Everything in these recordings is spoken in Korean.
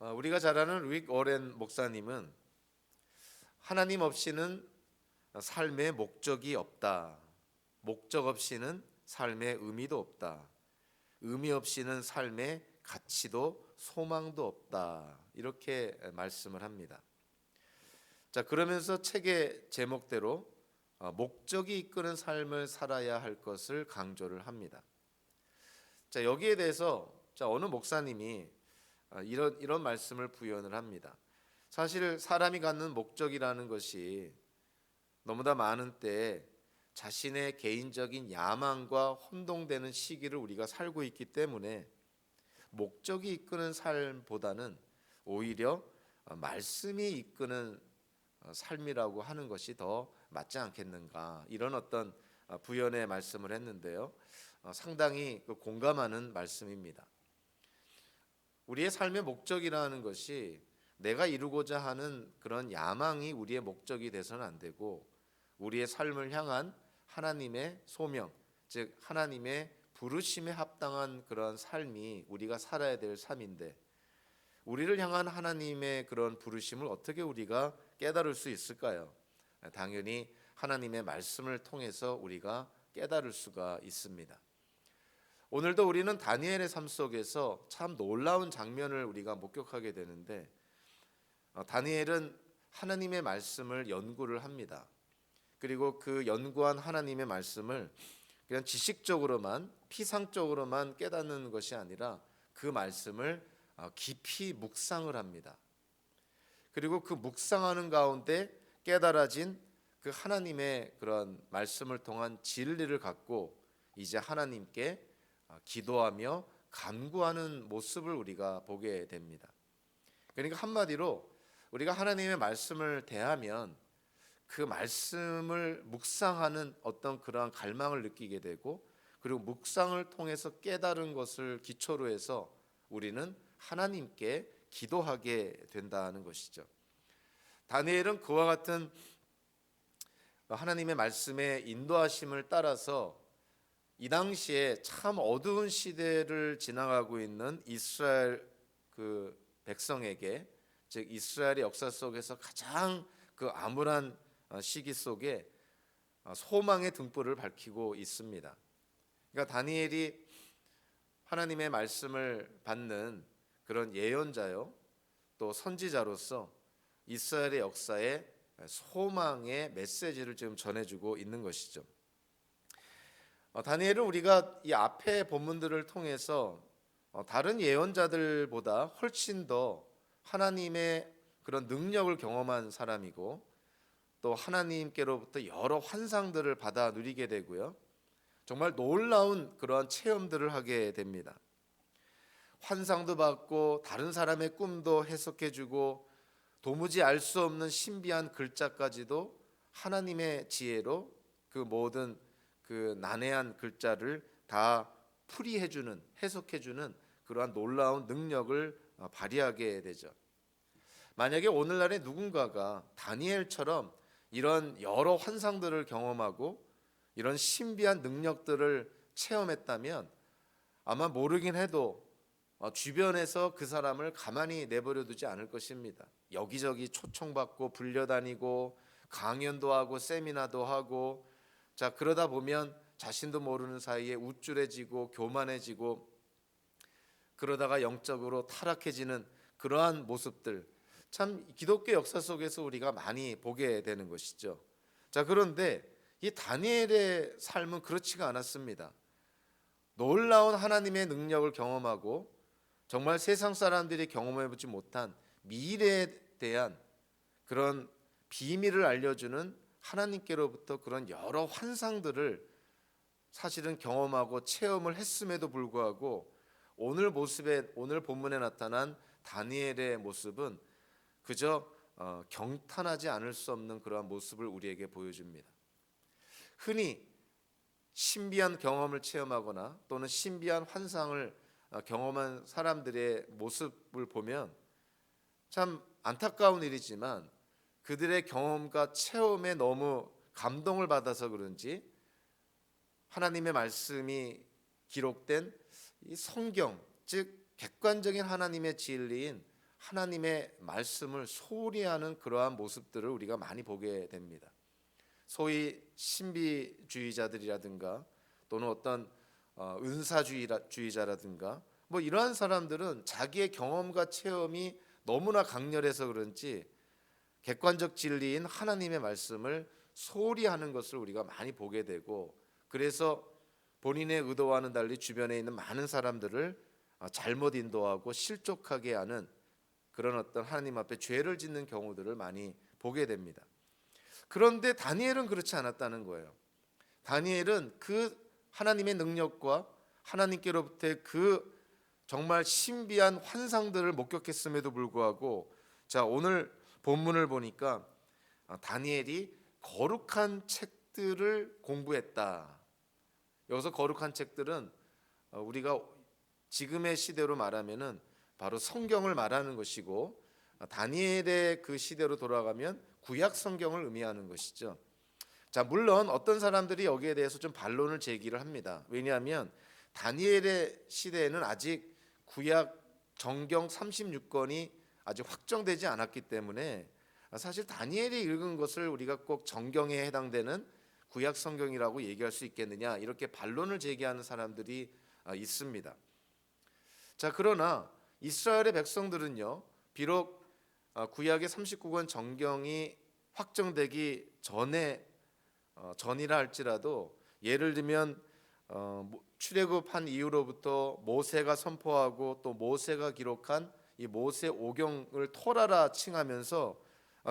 우리가 잘 아는 릭 워렌 목사님은 하나님 없이는 삶의 목적이 없다. 목적 없이는 삶의 의미도 없다. 의미 없이는 삶의 가치도 소망도 없다. 이렇게 말씀을 합니다. 자, 그러면서 책의 제목대로 목적이 이끄는 삶을 살아야 할 것을 강조를 합니다. 자, 여기에 대해서 어느 목사님이 이런 말씀을 부연을 합니다. 사실 사람이 갖는 목적이라는 것이 너무나 많은 때 자신의 개인적인 야망과 혼동되는 시기를 우리가 살고 있기 때문에 목적이 이끄는 삶보다는 오히려 말씀이 이끄는 삶이라고 하는 것이 더 맞지 않겠는가, 이런 어떤 부연의 말씀을 했는데요. 상당히 공감하는 말씀입니다. 우리의 삶의 목적이라는 것이 내가 이루고자 하는 그런 야망이 우리의 목적이 돼서는 안 되고, 우리의 삶을 향한 하나님의 소명, 즉 하나님의 부르심에 합당한 그런 삶이 우리가 살아야 될 삶인데, 우리를 향한 하나님의 그런 부르심을 어떻게 우리가 깨달을 수 있을까요? 당연히 하나님의 말씀을 통해서 우리가 깨달을 수가 있습니다. 오늘도 우리는 다니엘의 삶 속에서 참 놀라운 장면을 우리가 목격하게 되는데, 다니엘은 하나님의 말씀을 연구를 합니다. 그리고 그 연구한 하나님의 말씀을 그냥 지식적으로만, 피상적으로만 깨닫는 것이 아니라 그 말씀을 깊이 묵상을 합니다. 그리고 그 묵상하는 가운데 깨달아진 그 하나님의 그런 말씀을 통한 진리를 갖고 이제 하나님께 기도하며 간구하는 모습을 우리가 보게 됩니다. 그러니까 한마디로 우리가 하나님의 말씀을 대하면 그 말씀을 묵상하는 어떤 그러한 갈망을 느끼게 되고, 그리고 묵상을 통해서 깨달은 것을 기초로 해서 우리는 하나님께 기도하게 된다는 것이죠. 다니엘은 그와 같은 하나님의 말씀의 인도하심을 따라서 이 당시에 참 어두운 시대를 지나가고 있는 이스라엘 그 백성에게, 즉 이스라엘의 역사 속에서 가장 그 암울한 시기 속에 소망의 등불을 밝히고 있습니다. 그러니까 다니엘이 하나님의 말씀을 받는 그런 예언자요, 또 선지자로서 이스라엘의 역사에 소망의 메시지를 지금 전해주고 있는 것이죠. 다니엘은 우리가 이 앞의 본문들을 통해서 다른 예언자들보다 훨씬 더 하나님의 그런 능력을 경험한 사람이고, 또 하나님께로부터 여러 환상들을 받아 누리게 되고요, 정말 놀라운 그러한 체험들을 하게 됩니다. 환상도 받고 다른 사람의 꿈도 해석해주고 도무지 알 수 없는 신비한 글자까지도 하나님의 지혜로 그 모든 그 난해한 글자를 다 풀이해주는, 해석해주는 그러한 놀라운 능력을 발휘하게 되죠. 만약에 오늘날의 누군가가 다니엘처럼 이런 여러 환상들을 경험하고 이런 신비한 능력들을 체험했다면 아마 모르긴 해도 주변에서 그 사람을 가만히 내버려 두지 않을 것입니다. 여기저기 초청받고 불려다니고 강연도 하고 세미나도 하고, 자 그러다 보면 자신도 모르는 사이에 우쭐해지고 교만해지고, 그러다가 영적으로 타락해지는 그러한 모습들, 참 기독교 역사 속에서 우리가 많이 보게 되는 것이죠. 자, 그런데 이 다니엘의 삶은 그렇지가 않았습니다. 놀라운 하나님의 능력을 경험하고 정말 세상 사람들이 경험해보지 못한 미래에 대한 그런 비밀을 알려주는 하나님께로부터 그런 여러 환상들을 사실은 경험하고 체험을 했음에도 불구하고 오늘 본문에 나타난 다니엘의 모습은 그저 경탄하지 않을 수 없는 그러한 모습을 우리에게 보여줍니다. 흔히 신비한 경험을 체험하거나 또는 신비한 환상을 경험한 사람들의 모습을 보면 참 안타까운 일이지만 그들의 경험과 체험에 너무 감동을 받아서 그런지 하나님의 말씀이 기록된 이 성경, 즉 객관적인 하나님의 진리인 하나님의 말씀을 소홀히 하는 그러한 모습들을 우리가 많이 보게 됩니다. 소위 신비주의자들이라든가 또는 어떤 은사주의자라든가 뭐 이러한 사람들은 자기의 경험과 체험이 너무나 강렬해서 그런지 객관적 진리인 하나님의 말씀을 소홀히 하는 것을 우리가 많이 보게 되고, 그래서 본인의 의도와는 달리 주변에 있는 많은 사람들을 잘못 인도하고 실족하게 하는 그런 어떤 하나님 앞에 죄를 짓는 경우들을 많이 보게 됩니다. 그런데 다니엘은 그렇지 않았다는 거예요. 다니엘은 그 하나님의 능력과 하나님께로부터의 그 정말 신비한 환상들을 목격했음에도 불구하고, 자 오늘 본문을 보니까 다니엘이 거룩한 책들을 공부했다. 여기서 거룩한 책들은 우리가 지금의 시대로 말하면은 바로 성경을 말하는 것이고, 다니엘의 그 시대로 돌아가면 구약 성경을 의미하는 것이죠. 자, 물론 어떤 사람들이 여기에 대해서 좀 반론을 제기를 합니다. 왜냐하면 다니엘의 시대에는 아직 구약 정경 36권이 아직 확정되지 않았기 때문에 사실 다니엘이 읽은 것을 우리가 꼭 정경에 해당되는 구약 성경이라고 얘기할 수 있겠느냐, 이렇게 반론을 제기하는 사람들이 있습니다. 자, 그러나 이스라엘의 백성들은요, 비록 구약의 39권 정경이 확정되기 전이라 할지라도, 예를 들면 출애굽한 이후로부터 모세가 선포하고 또 모세가 기록한 이 모세 오경을 토라라 칭하면서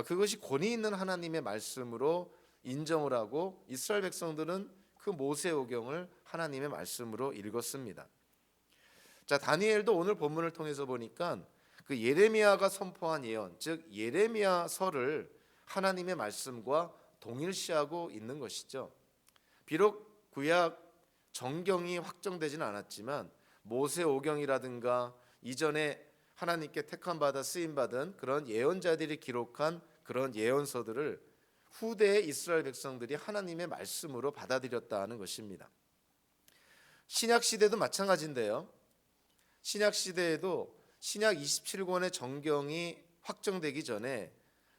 그것이 권위 있는 하나님의 말씀으로 인정을 하고, 이스라엘 백성들은 그 모세 오경을 하나님의 말씀으로 읽었습니다. 자, 다니엘도 오늘 본문을 통해서 보니까 그 예레미야가 선포한 예언, 즉 예레미야서를 하나님의 말씀과 동일시하고 있는 것이죠. 비록 구약 정경이 확정되지는 않았지만 모세 오경이라든가 이전에 하나님께 택함받아 쓰임받은 그런 예언자들이 기록한 그런 예언서들을 후대의 이스라엘 백성들이 하나님의 말씀으로 받아들였다는 것입니다. 신약 시대도 마찬가지인데요. 신약 시대에도 신약 27권의 정경이 확정되기 전에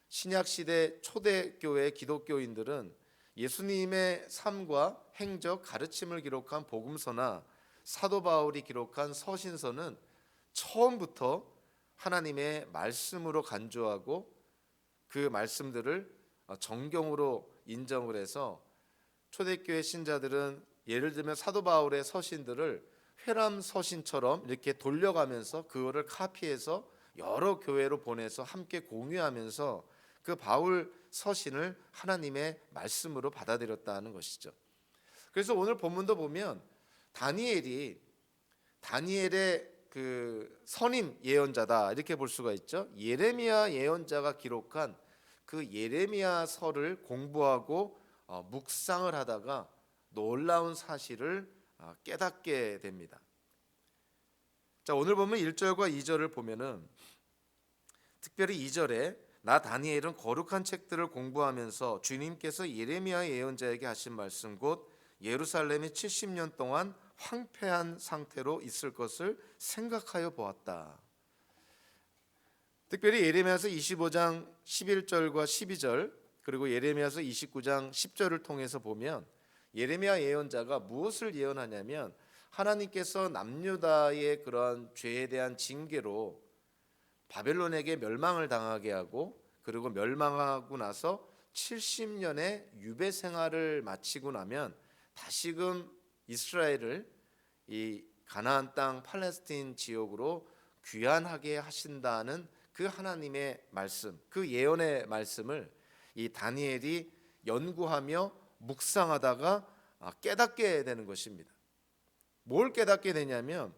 신약 시대 초대교회 기독교인들은 예수님의 삶과 행적, 가르침을 기록한 복음서나 사도 바울이 기록한 서신서는 처음부터 하나님의 말씀으로 간주하고 그 말씀들을 정경으로 인정을 해서, 초대교회 신자들은 예를 들면 사도 바울의 서신들을 회람 서신처럼 이렇게 돌려가면서 그거를 카피해서 여러 교회로 보내서 함께 공유하면서 그 바울 서신을 하나님의 말씀으로 받아들였다는 것이죠. 그래서 오늘 본문도 보면 다니엘의 그 선임 예언자다 이렇게 볼 수가 있죠. 예레미야 예언자가 기록한 그 예레미야서를 공부하고 묵상을 하다가 놀라운 사실을 깨닫게 됩니다. 자, 오늘 보면 1절과 2절을 보면은 특별히 2절에 나 다니엘은 거룩한 책들을 공부하면서 주님께서 예레미야 예언자에게 하신 말씀 곧 예루살렘이 70년 동안 황폐한 상태로 있을 것을 생각하여 보았다. 특별히 예레미야서 25장 11절과 12절 그리고 예레미야서 29장 10절을 통해서 보면 예레미야 예언자가 무엇을 예언하냐면, 하나님께서 남유다의 그런 죄에 대한 징계로 바벨론에게 멸망을 당하게 하고, 그리고 멸망하고 나서 70년의 유배 생활을 마치고 나면 다시금 이스라엘을 이 가나안 땅 팔레스틴 지역으로 귀환하게 하신다는 그 하나님의 말씀, 그 예언의 말씀을 이 다니엘이 연구하며 묵상하다가 깨닫게 되는 것입니다. 뭘 깨닫게 되냐면,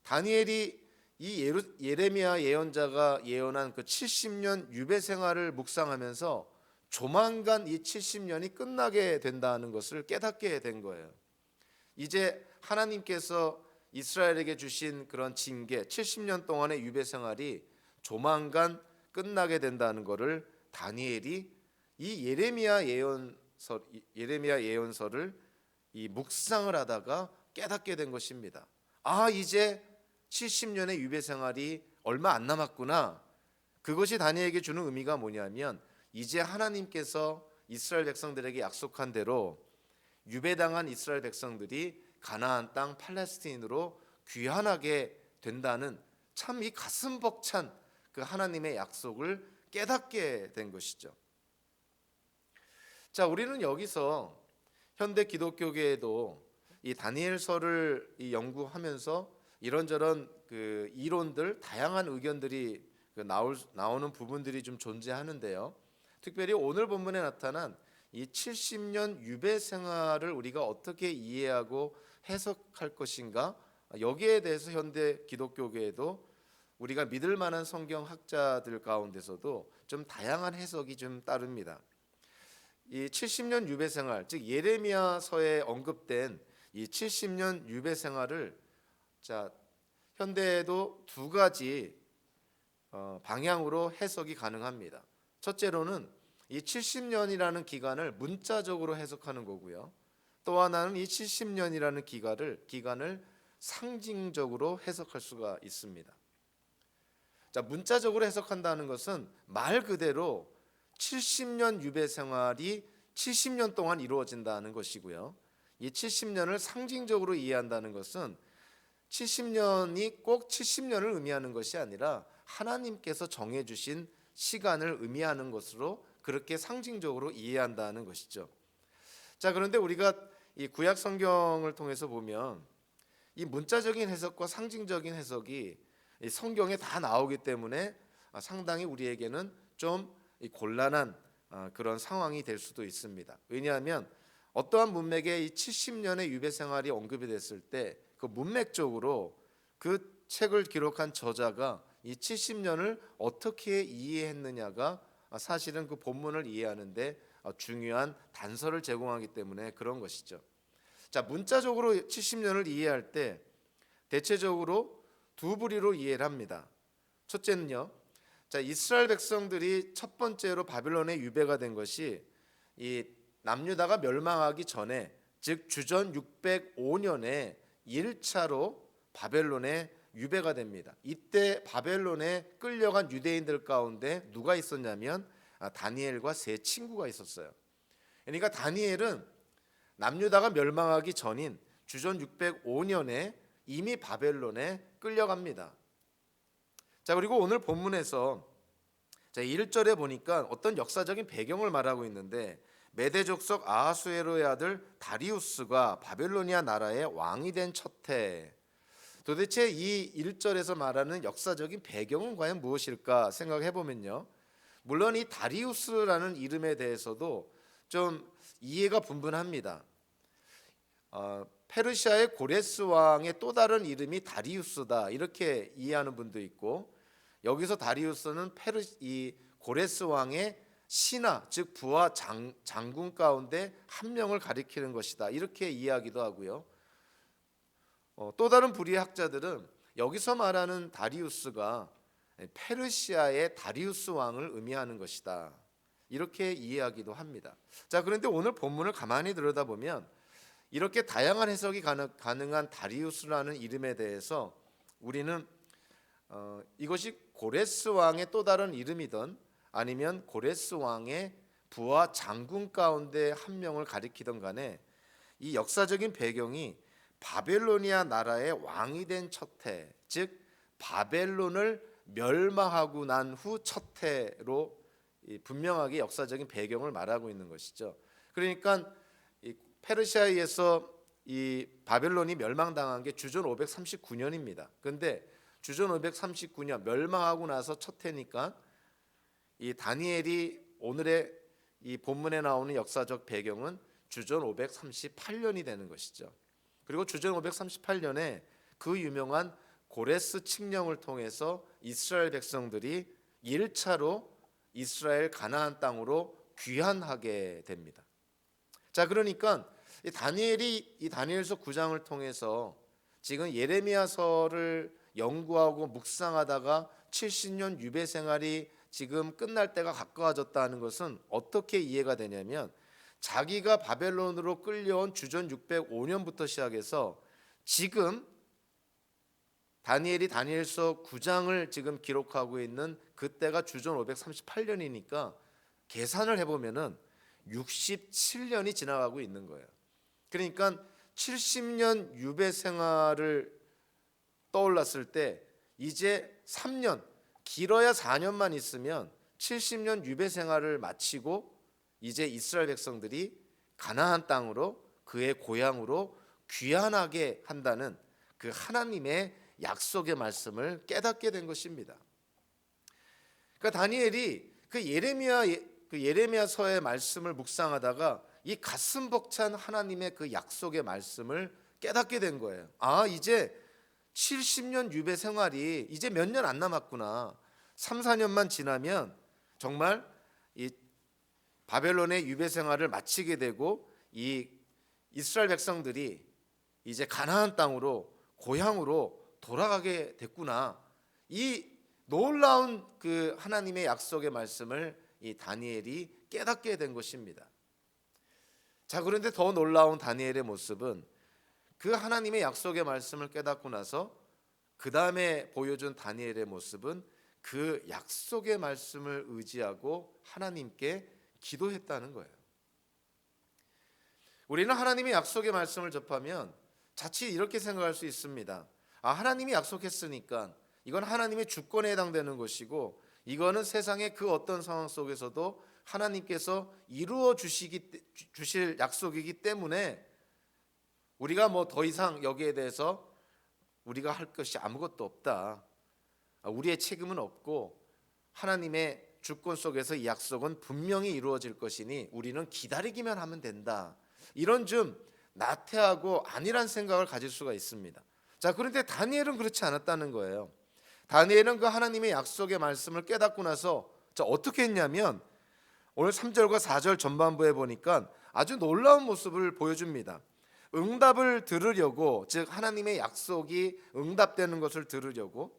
다니엘이 이 예레미야 예언자가 예언한 그 70년 유배 생활을 묵상하면서 조만간 이 70년이 끝나게 된다는 것을 깨닫게 된 거예요. 이제 하나님께서 이스라엘에게 주신 그런 징계, 70년 동안의 유배 생활이 조만간 끝나게 된다는 것을 다니엘이 이 예레미야 예언서를 이 묵상을 하다가 깨닫게 된 것입니다. 아, 이제 70년의 유배 생활이 얼마 안 남았구나. 그것이 다니엘에게 주는 의미가 뭐냐면 이제 하나님께서 이스라엘 백성들에게 약속한 대로 유배당한 이스라엘 백성들이 가나안 땅 팔레스틴으로 귀환하게 된다는 참 이 가슴 벅찬 그 하나님의 약속을 깨닫게 된 것이죠. 자, 우리는 여기서 현대 기독교계에도 이 다니엘서를 연구하면서 이런저런 그 이론들, 다양한 의견들이 나오는 부분들이 좀 존재하는데요. 특별히 오늘 본문에 나타난 이 70년 유배 생활을 우리가 어떻게 이해하고 해석할 것인가, 여기에 대해서 현대 기독교계에도 우리가 믿을 만한 성경 학자들 가운데서도 좀 다양한 해석이 좀 따릅니다. 이 70년 유배 생활, 즉 예레미야서에 언급된 이 70년 유배 생활을 현대에도 두 가지 방향으로 해석이 가능합니다. 첫째로는 이 70년이라는 기간을 문자적으로 해석하는 거고요. 또 하나는 이 70년이라는 기간을 상징적으로 해석할 수가 있습니다. 문자적으로 해석한다는 것은 말 그대로 70년 유배 생활이 70년 동안 이루어진다는 것이고요. 이 70년을 상징적으로 이해한다는 것은 70년이 꼭 70년을 의미하는 것이 아니라 하나님께서 정해주신 시간을 의미하는 것으로 그렇게 상징적으로 이해한다는 것이죠. 그런데 우리가 이 구약 성경을 통해서 보면 이 문자적인 해석과 상징적인 해석이 이 성경에 다 나오기 때문에 상당히 우리에게는 좀 곤란한 그런 상황이 될 수도 있습니다. 왜냐하면 어떠한 문맥에 이 70년의 유배 생활이 언급이 됐을 때 그 문맥적으로 그 책을 기록한 저자가 이 70년을 어떻게 이해했느냐가 사실은 그 본문을 이해하는데 중요한 단서를 제공하기 때문에 그런 것이죠. 문자적으로 70년을 이해할 때 대체적으로 두 부류로 이해를 합니다. 첫째는요, 이스라엘 백성들이 첫 번째로 바벨론에 유배가 된 것이 이 남유다가 멸망하기 전에, 즉 주전 605년에 1차로 바벨론에 유배가 됩니다. 이때 바벨론에 끌려간 유대인들 가운데 누가 있었냐면 다니엘과 세 친구가 있었어요. 그러니까 다니엘은 남유다가 멸망하기 전인 주전 605년에 이미 바벨론에 끌려갑니다. 그리고 오늘 본문에서 1절에 보니까 어떤 역사적인 배경을 말하고 있는데 메대 족속 아하수에로의 아들 다리우스가 바벨로니아 나라의 왕이 된 첫해. 도대체 이 1절에서 말하는 역사적인 배경은 과연 무엇일까 생각해 보면요, 물론 이 다리우스라는 이름에 대해서도 좀 이해가 분분합니다. 페르시아의 고레스 왕의 또 다른 이름이 다리우스다, 이렇게 이해하는 분도 있고, 여기서 다리우스는 이 고레스 왕의 신하, 즉 부하 장군 가운데 한 명을 가리키는 것이다, 이렇게 이해하기도 하고요. 또 다른 불의의 학자들은 여기서 말하는 다리우스가 페르시아의 다리우스 왕을 의미하는 것이다, 이렇게 이해하기도 합니다. 그런데 오늘 본문을 가만히 들여다보면 이렇게 다양한 해석이 가능한 다리우스라는 이름에 대해서 우리는 이것이 고레스 왕의 또 다른 이름이든 아니면 고레스 왕의 부하 장군 가운데 한 명을 가리키던 간에 이 역사적인 배경이 바벨로니아 나라의 왕이 된 첫해, 즉 바벨론을 멸망하고 난 후 첫해로 분명하게 역사적인 배경을 말하고 있는 것이죠. 그러니까 이 페르시아에서 이 바벨론이 멸망당한 게 주전 539년입니다. 그런데 주전 539년 멸망하고 나서 첫해니까 이 다니엘이 오늘의 이 본문에 나오는 역사적 배경은 주전 538년이 되는 것이죠. 그리고 주전 538년에 그 유명한 고레스 칙령을 통해서 이스라엘 백성들이 1차로 이스라엘 가나안 땅으로 귀환하게 됩니다. 그러니까 이 다니엘이 이 다니엘서 9장을 통해서 지금 예레미야서를 연구하고 묵상하다가 70년 유배 생활이 지금 끝날 때가 가까워졌다는 것은 어떻게 이해가 되냐면, 자기가 바벨론으로 끌려온 주전 605년부터 시작해서 지금 다니엘이 다니엘서 9장을 지금 기록하고 있는 그때가 주전 538년이니까 계산을 해보면은 67년이 지나가고 있는 거예요. 그러니까 70년 유배 생활을 떠올랐을 때 이제 3년, 길어야 4년만 있으면 70년 유배 생활을 마치고 이제 이스라엘 백성들이 가나안 땅으로 그의 고향으로 귀환하게 한다는 그 하나님의 약속의 말씀을 깨닫게 된 것입니다. 그러니까 다니엘이 그 예레미야서의 말씀을 묵상하다가 이 가슴 벅찬 하나님의 그 약속의 말씀을 깨닫게 된 거예요. 아, 이제 70년 유배 생활이 이제 몇 년 안 남았구나. 3, 4년만 지나면 정말 이 바벨론의 유배 생활을 마치게 되고 이 이스라엘 백성들이 이제 가나안 땅으로 고향으로 돌아가게 됐구나. 이 놀라운 그 하나님의 약속의 말씀을 이 다니엘이 깨닫게 된 것입니다. 자, 그런데 더 놀라운 다니엘의 모습은 그 하나님의 약속의 말씀을 깨닫고 나서 그 다음에 보여준 다니엘의 모습은 그 약속의 말씀을 의지하고 하나님께 기도했다는 거예요. 우리는 하나님의 약속의 말씀을 접하면 자칫 이렇게 생각할 수 있습니다. 아, 하나님이 약속했으니까 이건 하나님의 주권에 해당되는 것이고 이거는 세상의 그 어떤 상황 속에서도 하나님께서 이루어 주실 약속이기 때문에 우리가 뭐 더 이상 여기에 대해서 우리가 할 것이 아무것도 없다. 우리의 책임은 없고 하나님의 주권 속에서 이 약속은 분명히 이루어질 것이니 우리는 기다리기만 하면 된다. 이런 좀 나태하고 안일한 생각을 가질 수가 있습니다. 자, 그런데 다니엘은 그렇지 않았다는 거예요. 다니엘은 그 하나님의 약속의 말씀을 깨닫고 나서 어떻게 했냐면 오늘 3절과 4절 전반부에 보니까 아주 놀라운 모습을 보여줍니다. 응답을 들으려고, 즉 하나님의 약속이 응답되는 것을 들으려고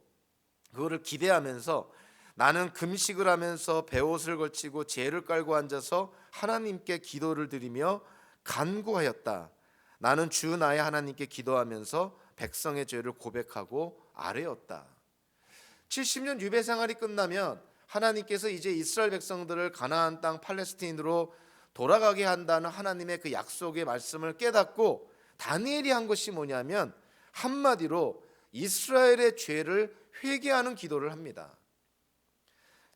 그거를 기대하면서 나는 금식을 하면서 베옷을 걸치고 제를 깔고 앉아서 하나님께 기도를 드리며 간구하였다. 나는 주 나의 하나님께 기도하면서 백성의 죄를 고백하고 아뢰었다. 70년 유배 생활이 끝나면 하나님께서 이제 이스라엘 백성들을 가나안 땅 팔레스틴으로 돌아가게 한다는 하나님의 그 약속의 말씀을 깨닫고 다니엘이 한 것이 뭐냐면 한마디로 이스라엘의 죄를 회개하는 기도를 합니다.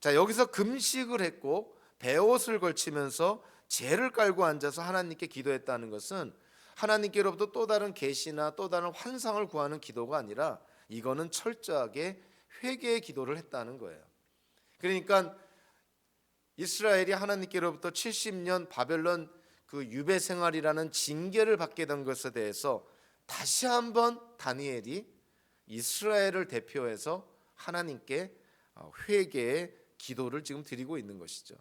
자, 여기서 금식을 했고 베옷을 걸치면서 제를 깔고 앉아서 하나님께 기도했다는 것은 하나님께로부터 또 다른 계시나 또 다른 환상을 구하는 기도가 아니라 이거는 철저하게 회개의 기도를 했다는 거예요. 그러니까 이스라엘이 하나님께로부터 70년 바벨론 그 유배 생활이라는 징계를 받게 된 것에 대해서 다시 한번 다니엘이 이스라엘을 대표해서 하나님께 회개의 기도를 지금 드리고 있는 것이죠.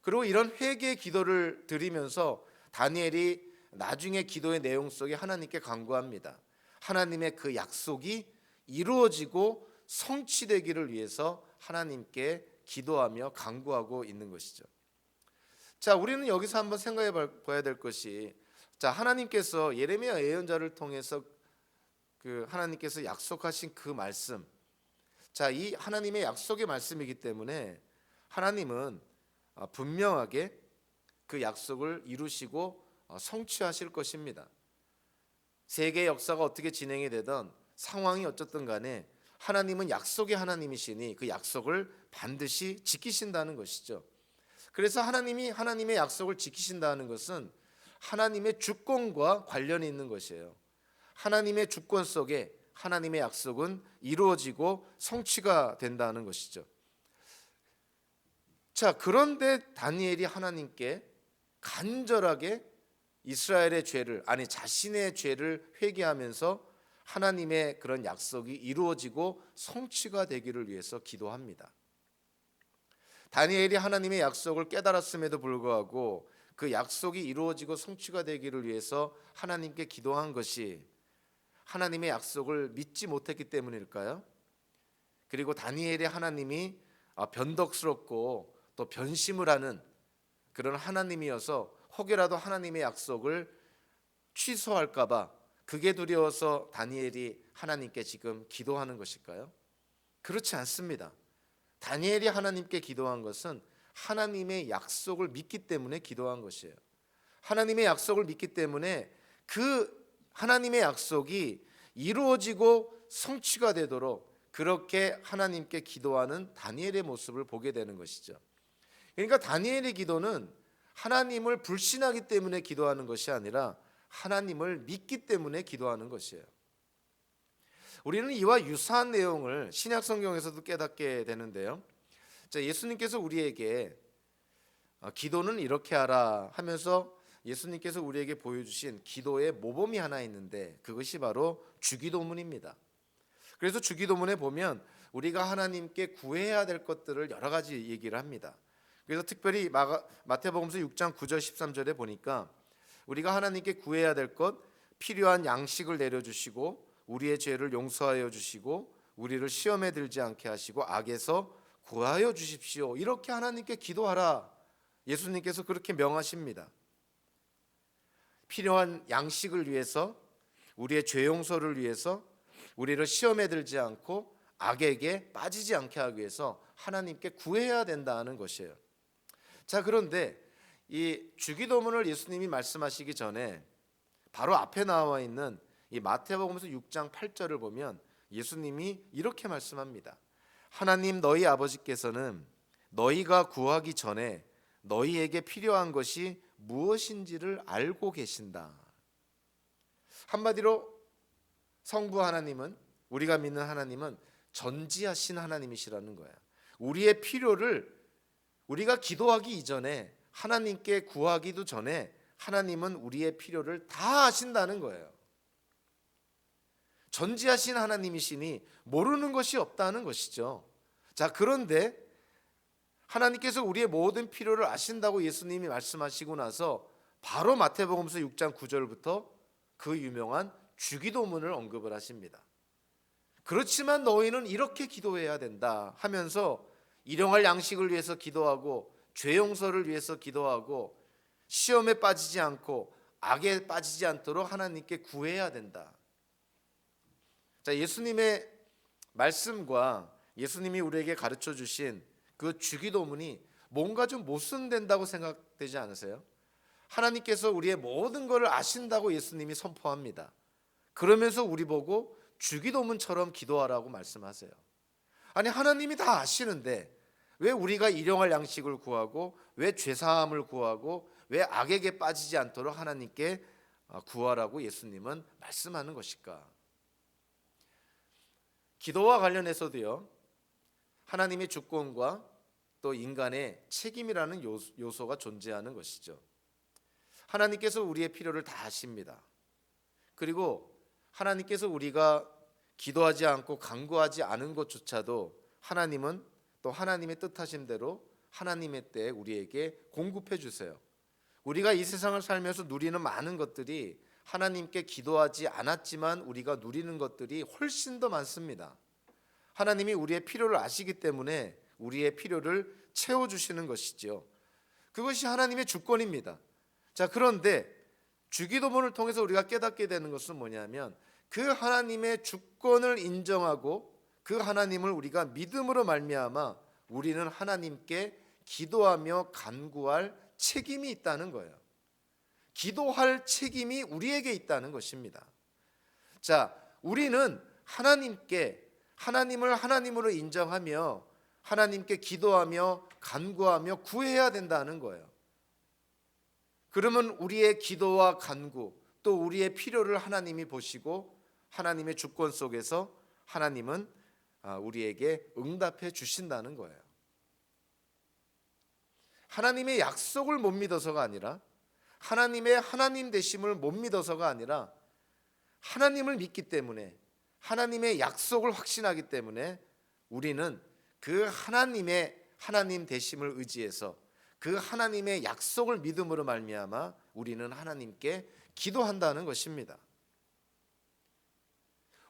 그리고 이런 회개의 기도를 드리면서 다니엘이 나중에 기도의 내용 속에 하나님께 간구합니다. 하나님의 그 약속이 이루어지고 성취되기를 위해서 하나님께 기도하며 간구하고 있는 것이죠. 자, 우리는 여기서 한번 생각해 봐야 될 것이, 자, 하나님께서 예레미야 예언자를 통해서 그 하나님께서 약속하신 그 말씀, 자, 이 하나님의 약속의 말씀이기 때문에 하나님은 분명하게 그 약속을 이루시고 성취하실 것입니다. 세계의 역사가 어떻게 진행이 되든 상황이 어쨌든 간에 하나님은 약속의 하나님이시니 그 약속을 반드시 지키신다는 것이죠. 그래서 하나님이 하나님의 약속을 지키신다는 것은 하나님의 주권과 관련이 있는 것이에요. 하나님의 주권 속에 하나님의 약속은 이루어지고 성취가 된다는 것이죠. 자, 그런데 다니엘이 하나님께 간절하게 이스라엘의 죄를, 아니 자신의 죄를 회개하면서 하나님의 그런 약속이 이루어지고 성취가 되기를 위해서 기도합니다. 다니엘이 하나님의 약속을 깨달았음에도 불구하고 그 약속이 이루어지고 성취가 되기를 위해서 하나님께 기도한 것이 하나님의 약속을 믿지 못했기 때문일까요? 그리고 다니엘의 하나님이 변덕스럽고 또 변심을 하는 그런 하나님이어서 혹여라도 하나님의 약속을 취소할까 봐 그게 두려워서 다니엘이 하나님께 지금 기도하는 것일까요? 그렇지 않습니다. 다니엘이 하나님께 기도한 것은 하나님의 약속을 믿기 때문에 기도한 것이에요. 하나님의 약속을 믿기 때문에 그 하나님의 약속이 이루어지고 성취가 되도록 그렇게 하나님께 기도하는 다니엘의 모습을 보게 되는 것이죠. 그러니까 다니엘의 기도는 하나님을 불신하기 때문에 기도하는 것이 아니라 하나님을 믿기 때문에 기도하는 것이에요. 우리는 이와 유사한 내용을 신약 성경에서도 깨닫게 되는데요. 자, 예수님께서 우리에게 기도는 이렇게 하라 하면서 예수님께서 우리에게 보여주신 기도의 모범이 하나 있는데 그것이 바로 주기도문입니다. 그래서 주기도문에 보면 우리가 하나님께 구해야 될 것들을 여러 가지 얘기를 합니다. 그래서 특별히 마태복음서 6장 9절 13절에 보니까 우리가 하나님께 구해야 될 것, 필요한 양식을 내려주시고 우리의 죄를 용서하여 주시고 우리를 시험에 들지 않게 하시고 악에서 구하여 주십시오. 이렇게 하나님께 기도하라. 예수님께서 그렇게 명하십니다. 필요한 양식을 위해서, 우리의 죄 용서를 위해서, 우리를 시험에 들지 않고 악에게 빠지지 않게 하기 위해서 하나님께 구해야 된다는 것이에요. 자, 그런데 이 주기도문을 예수님이 말씀하시기 전에 바로 앞에 나와 있는 이 마태복음서 6장 8절을 보면 예수님이 이렇게 말씀합니다. 하나님 너희 아버지께서는 너희가 구하기 전에 너희에게 필요한 것이 무엇인지를 알고 계신다. 한마디로 성부 하나님은, 우리가 믿는 하나님은 전지하신 하나님이시라는 거야. 우리의 필요를 우리가 기도하기 이전에, 하나님께 구하기도 전에 하나님은 우리의 필요를 다 아신다는 거예요. 전지하신 하나님이시니 모르는 것이 없다는 것이죠. 자, 그런데 하나님께서 우리의 모든 필요를 아신다고 예수님이 말씀하시고 나서 바로 마태복음서 6장 9절부터 그 유명한 주기도문을 언급을 하십니다. 그렇지만 너희는 이렇게 기도해야 된다 하면서 일용할 양식을 위해서 기도하고 죄 용서를 위해서 기도하고 시험에 빠지지 않고 악에 빠지지 않도록 하나님께 구해야 된다. 자, 예수님의 말씀과 예수님이 우리에게 가르쳐 주신 그 주기도문이 뭔가 좀 모순된다고 생각되지 않으세요? 하나님께서 우리의 모든 것을 아신다고 예수님이 선포합니다. 그러면서 우리 보고 주기도문처럼 기도하라고 말씀하세요. 아니, 하나님이 다 아시는데 왜 우리가 일용할 양식을 구하고 왜 죄사함을 구하고 왜 악에게 빠지지 않도록 하나님께 구하라고 예수님은 말씀하는 것일까? 기도와 관련해서도요, 하나님의 주권과 또 인간의 책임이라는 요소가 존재하는 것이죠. 하나님께서 우리의 필요를 다 아십니다. 그리고 하나님께서 우리가 기도하지 않고 간구하지 않은 것조차도 하나님은 또 하나님의 뜻하신 대로 하나님의 때에 우리에게 공급해 주세요. 우리가 이 세상을 살면서 누리는 많은 것들이 하나님께 기도하지 않았지만 우리가 누리는 것들이 훨씬 더 많습니다. 하나님이 우리의 필요를 아시기 때문에 우리의 필요를 채워주시는 것이죠. 그것이 하나님의 주권입니다. 자, 그런데 주기도문을 통해서 우리가 깨닫게 되는 것은 뭐냐면 그 하나님의 주권을 인정하고 그 하나님을 우리가 믿음으로 말미암아 우리는 하나님께 기도하며 간구할 책임이 있다는 거예요. 기도할 책임이 우리에게 있다는 것입니다. 자, 우리는 하나님을 하나님으로 인정하며 하나님께 기도하며 간구하며 구해야 된다는 거예요. 그러면 우리의 기도와 간구 또 우리의 필요를 하나님이 보시고 하나님의 주권 속에서 하나님은 우리에게 응답해 주신다는 거예요. 하나님의 약속을 못 믿어서가 아니라 하나님의 하나님 되심을 못 믿어서가 아니라 하나님을 믿기 때문에 하나님의 약속을 확신하기 때문에 우리는 그 하나님의 하나님 되심을 의지해서 그 하나님의 약속을 믿음으로 말미암아 우리는 하나님께 기도한다는 것입니다.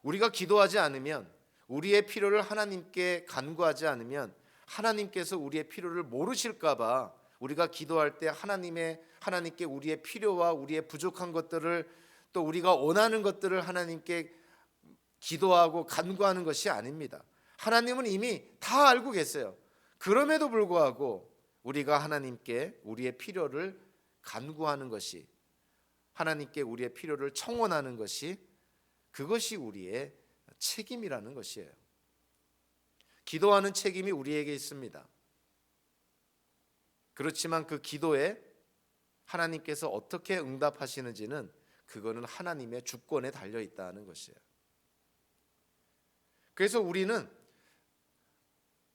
우리가 기도하지 않으면 우리의 필요를 하나님께 간구하지 않으면 하나님께서 우리의 필요를 모르실까 봐 우리가 기도할 때 하나님께 우리의 필요와 우리의 부족한 것들을 또 우리가 원하는 것들을 하나님께 기도하고 간구하는 것이 아닙니다. 하나님은 이미 다 알고 계세요. 그럼에도 불구하고 우리가 하나님께 우리의 필요를 간구하는 것이, 하나님께 우리의 필요를 청원하는 것이, 그것이 우리의 책임이라는 것이에요. 기도하는 책임이 우리에게 있습니다. 그렇지만 그 기도에 하나님께서 어떻게 응답하시는지는 그거는 하나님의 주권에 달려 있다는 것이에요. 그래서 우리는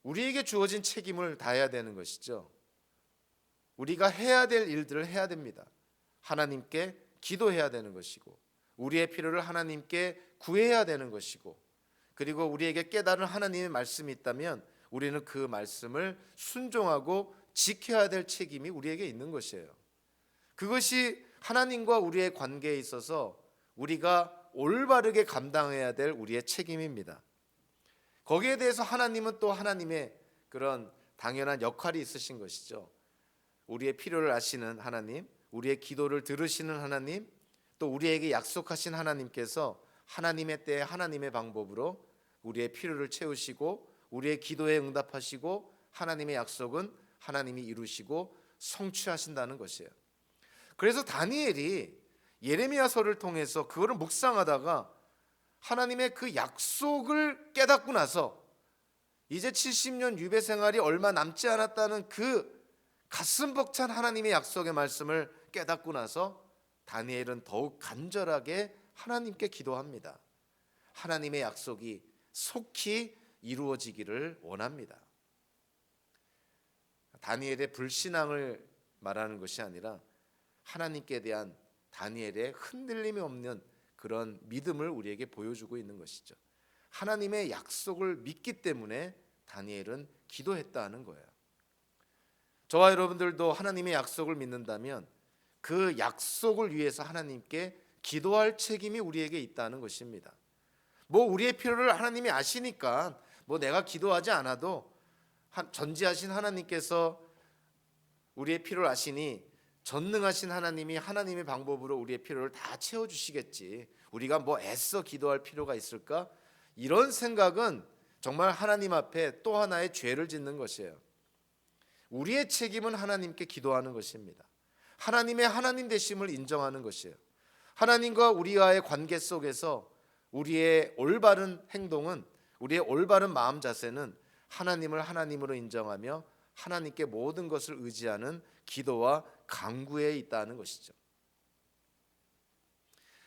우리에게 주어진 책임을 다해야 되는 것이죠. 우리가 해야 될 일들을 해야 됩니다. 하나님께 기도해야 되는 것이고, 우리의 필요를 하나님께 구해야 되는 것이고, 그리고 우리에게 깨달은 하나님의 말씀이 있다면 우리는 그 말씀을 순종하고 지켜야 될 책임이 우리에게 있는 것이에요. 그것이 하나님과 우리의 관계에 있어서 우리가 올바르게 감당해야 될 우리의 책임입니다. 거기에 대해서 하나님은 또 하나님의 그런 당연한 역할이 있으신 것이죠. 우리의 필요를 아시는 하나님, 우리의 기도를 들으시는 하나님, 또 우리에게 약속하신 하나님께서 하나님의 때에 하나님의 방법으로 우리의 필요를 채우시고 우리의 기도에 응답하시고, 하나님의 약속은 하나님이 이루시고 성취하신다는 것이에요. 그래서 다니엘이 예레미야서를 통해서 그거를 묵상하다가 하나님의 그 약속을 깨닫고 나서 이제 70년 유배 생활이 얼마 남지 않았다는 그 가슴 벅찬 하나님의 약속의 말씀을 깨닫고 나서 다니엘은 더욱 간절하게 하나님께 기도합니다. 하나님의 약속이 속히 이루어지기를 원합니다. 다니엘의 불신앙을 말하는 것이 아니라 하나님께 대한 다니엘의 흔들림이 없는 그런 믿음을 우리에게 보여주고 있는 것이죠. 하나님의 약속을 믿기 때문에 다니엘은 기도했다는 거예요. 저와 여러분들도 하나님의 약속을 믿는다면 그 약속을 위해서 하나님께 기도할 책임이 우리에게 있다는 것입니다. 우리의 필요를 하나님이 아시니까 내가 기도하지 않아도 전지하신 하나님께서 우리의 필요를 아시니 전능하신 하나님이 하나님의 방법으로 우리의 필요를 다 채워주시겠지, 우리가 애써 기도할 필요가 있을까? 이런 생각은 정말 하나님 앞에 또 하나의 죄를 짓는 것이에요. 우리의 책임은 하나님께 기도하는 것입니다. 하나님의 하나님 되심을 인정하는 것이에요. 하나님과 우리와의 관계 속에서 우리의 올바른 행동은, 우리의 올바른 마음 자세는 하나님을 하나님으로 인정하며 하나님께 모든 것을 의지하는 기도와 간구에 있다는 것이죠.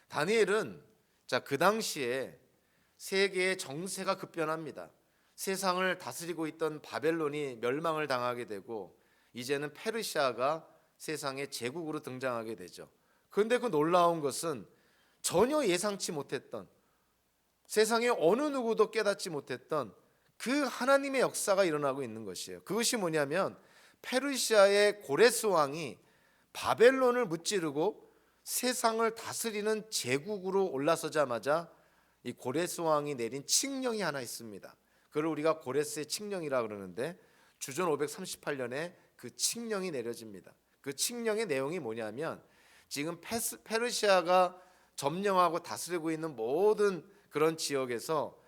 다니엘은 그 당시에 세계의 정세가 급변합니다. 세상을 다스리고 있던 바벨론이 멸망을 당하게 되고 이제는 페르시아가 세상의 제국으로 등장하게 되죠. 그런데 그 놀라운 것은 전혀 예상치 못했던, 세상에 어느 누구도 깨닫지 못했던 그 하나님의 역사가 일어나고 있는 것이에요. 그것이 뭐냐면 페르시아의 고레스 왕이 바벨론을 무찌르고 세상을 다스리는 제국으로 올라서자마자 이 고레스 왕이 내린 칙령이 하나 있습니다. 그걸 우리가 고레스의 칙령이라 그러는데 주전 538년에 그 칙령이 내려집니다. 그 칙령의 내용이 뭐냐면 지금 페르시아가 점령하고 다스리고 있는 모든 그런 지역에서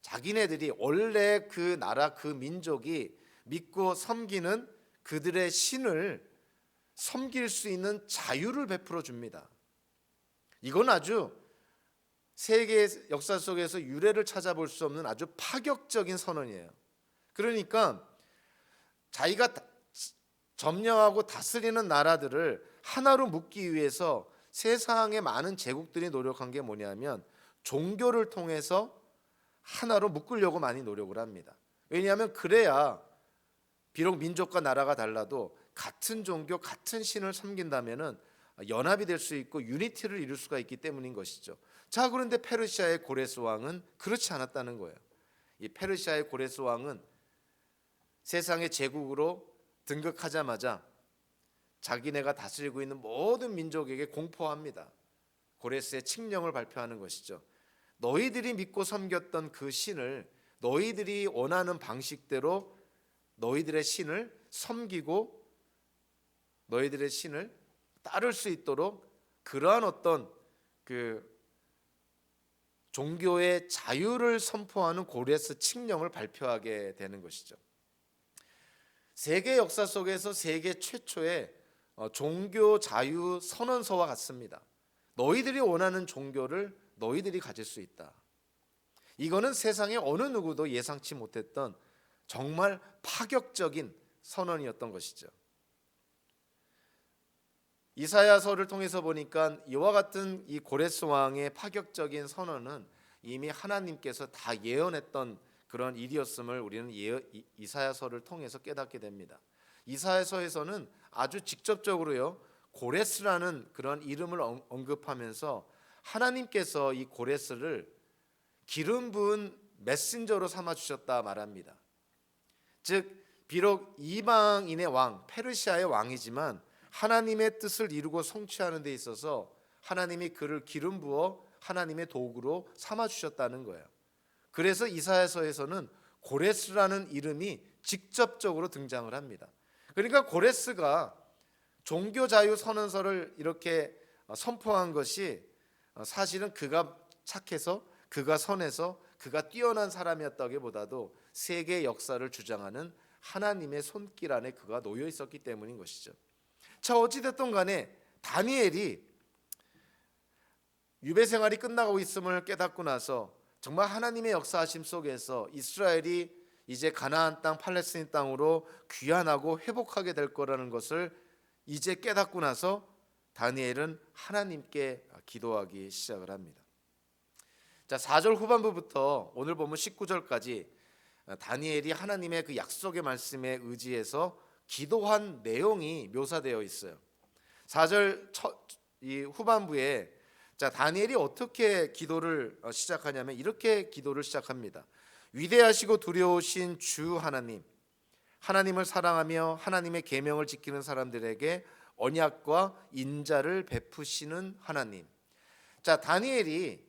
자기네들이 원래 그 나라 그 민족이 믿고 섬기는 그들의 신을 섬길 수 있는 자유를 베풀어 줍니다. 이건 아주 세계 역사 속에서 유례를 찾아볼 수 없는 아주 파격적인 선언이에요. 그러니까 자기가 점령하고 다스리는 나라들을 하나로 묶기 위해서 세상의 많은 제국들이 노력한 게 뭐냐면 종교를 통해서 하나로 묶으려고 많이 노력을 합니다. 왜냐하면 그래야 비록 민족과 나라가 달라도 같은 종교, 같은 신을 섬긴다면은 연합이 될 수 있고 유니티를 이룰 수가 있기 때문인 것이죠. 자, 그런데 페르시아의 고레스 왕은 그렇지 않았다는 거예요. 이 페르시아의 고레스 왕은 세상의 제국으로 등극하자마자 자기네가 다스리고 있는 모든 민족에게 공포합니다. 고레스의 칙령을 발표하는 것이죠. 너희들이 믿고 섬겼던 그 신을 너희들이 원하는 방식대로 너희들의 신을 섬기고 너희들의 신을 따를 수 있도록 그러한 어떤 그 종교의 자유를 선포하는 고레스 칙령을 발표하게 되는 것이죠. 세계 역사 속에서 세계 최초의 종교 자유 선언서와 같습니다. 너희들이 원하는 종교를 너희들이 가질 수 있다. 이거는 세상의 어느 누구도 예상치 못했던 정말 파격적인 선언이었던 것이죠. 이사야서를 통해서 보니까 이와 같은 이 고레스 왕의 파격적인 선언은 이미 하나님께서 다 예언했던 그런 일이었음을 우리는 이사야서를 통해서 깨닫게 됩니다. 이사야서에서는 아주 직접적으로요, 고레스라는 그런 이름을 언급하면서 하나님께서 이 고레스를 기름 부은 메신저로 삼아 주셨다 말합니다. 즉 비록 이방인의 왕, 페르시아의 왕이지만 하나님의 뜻을 이루고 성취하는 데 있어서 하나님이 그를 기름 부어 하나님의 도구로 삼아 주셨다는 거예요. 그래서 이사야서에서는 고레스라는 이름이 직접적으로 등장을 합니다. 그러니까 고레스가 종교 자유 선언서를 이렇게 선포한 것이 사실은 그가 착해서, 그가 선해서, 그가 뛰어난 사람이었다기보다도 세계 역사를 주장하는 하나님의 손길 안에 그가 놓여 있었기 때문인 것이죠. 자, 어찌됐든 간에 다니엘이 유배 생활이 끝나고 있음을 깨닫고 나서 정말 하나님의 역사하심 속에서 이스라엘이 이제 가나안 땅, 팔레스틴 땅으로 귀환하고 회복하게 될 거라는 것을 이제 깨닫고 나서 다니엘은 하나님께 기도하기 시작을 합니다. 자, 4절 후반부부터 오늘 보면 19절까지 다니엘이 하나님의 그 약속의 말씀에 의지해서 기도한 내용이 묘사되어 있어요. 4절 이 후반부에 자, 다니엘이 어떻게 기도를 시작하냐면 이렇게 기도를 시작합니다. 위대하시고 두려우신 주 하나님, 하나님을 사랑하며 하나님의 계명을 지키는 사람들에게 언약과 인자를 베푸시는 하나님. 자, 다니엘이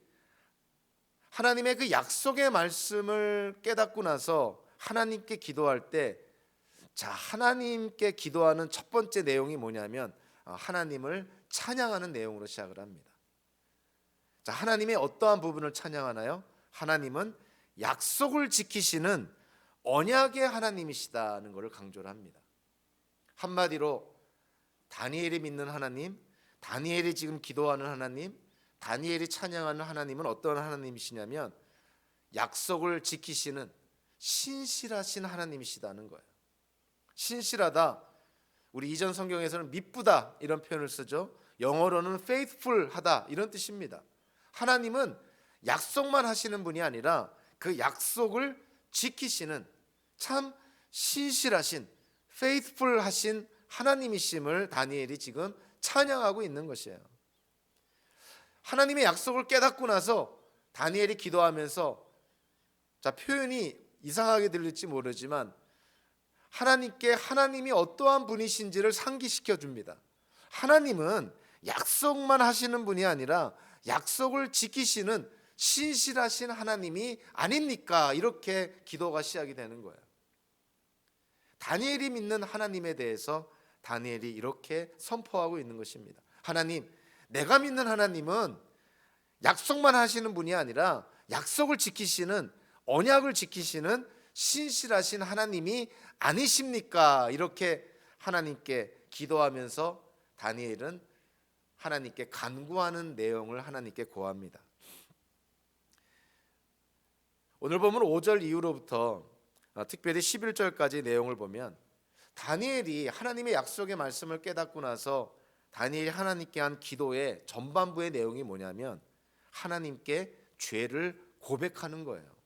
하나님의 그 약속의 말씀을 깨닫고 나서 하나님께 기도할 때, 자, 하나님께 기도하는 첫 번째 내용이 뭐냐면 하나님을 찬양하는 내용으로 시작을 합니다. 자, 하나님의 어떠한 부분을 찬양하나요? 하나님은 약속을 지키시는 언약의 하나님이시다는 것을 강조를 합니다. 한마디로 다니엘이 믿는 하나님, 다니엘이 지금 기도하는 하나님, 다니엘이 찬양하는 하나님은 어떤 하나님이시냐면 약속을 지키시는 신실하신 하나님이시다는 거예요. 신실하다, 우리 이전 성경에서는 미쁘다 이런 표현을 쓰죠. 영어로는 faithful하다 이런 뜻입니다. 하나님은 약속만 하시는 분이 아니라 그 약속을 지키시는 참 신실하신 faithful하신 하나님이심을 다니엘이 지금 찬양하고 있는 것이에요. 하나님의 약속을 깨닫고 나서 다니엘이 기도하면서, 자, 표현이 이상하게 들릴지 모르지만 하나님께 하나님이 어떠한 분이신지를 상기시켜 줍니다. 하나님은 약속만 하시는 분이 아니라 약속을 지키시는 신실하신 하나님이 아닙니까? 이렇게 기도가 시작이 되는 거예요. 다니엘이 믿는 하나님에 대해서 다니엘이 이렇게 선포하고 있는 것입니다. 하나님, 내가 믿는 하나님은 약속만 하시는 분이 아니라 약속을 지키시는, 언약을 지키시는 신실하신 하나님이 아니십니까? 이렇게 하나님께 기도하면서 다니엘은 하나님께 간구하는 내용을 하나님께 고합니다. 오늘 보면 5절 이후로부터 특별히 11절까지 내용을 보면 다니엘이 하나님의 약속의 말씀을 깨닫고 나서 다니엘이 하나님께 한 기도의 전반부의 내용이 뭐냐면 하나님께 죄를 고백하는 거예요.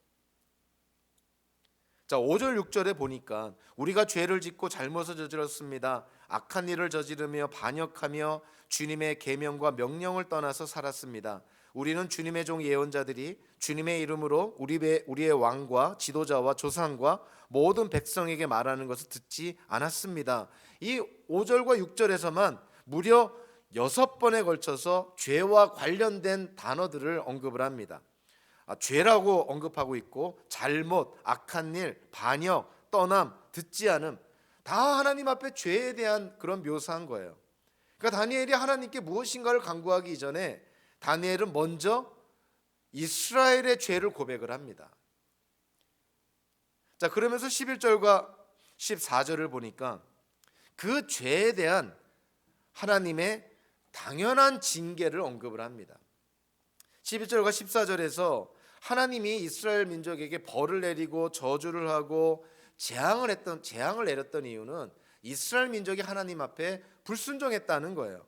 자, 5절 6절에 보니까 우리가 죄를 짓고 잘못을 저질렀습니다. 악한 일을 저지르며 반역하며 주님의 계명과 명령을 떠나서 살았습니다. 우리는 주님의 종 예언자들이 주님의 이름으로 우리의 왕과 지도자와 조상과 모든 백성에게 말하는 것을 듣지 않았습니다. 이 5절과 6절에서만 무려 6번에 걸쳐서 죄와 관련된 단어들을 언급을 합니다. 죄라고 언급하고 있고 잘못, 악한 일, 반역, 떠남, 듣지 않음, 다 하나님 앞에 죄에 대한 그런 묘사한 거예요. 그러니까 다니엘이 하나님께 무엇인가를 간구하기 이전에 다니엘은 먼저 이스라엘의 죄를 고백을 합니다. 자, 그러면서 11절과 14절을 보니까 그 죄에 대한 하나님의 당연한 징계를 언급을 합니다. 11절과 14절에서 하나님이 이스라엘 민족에게 벌을 내리고 저주를 하고 재앙을 내렸던 이유는 이스라엘 민족이 하나님 앞에 불순종했다는 거예요.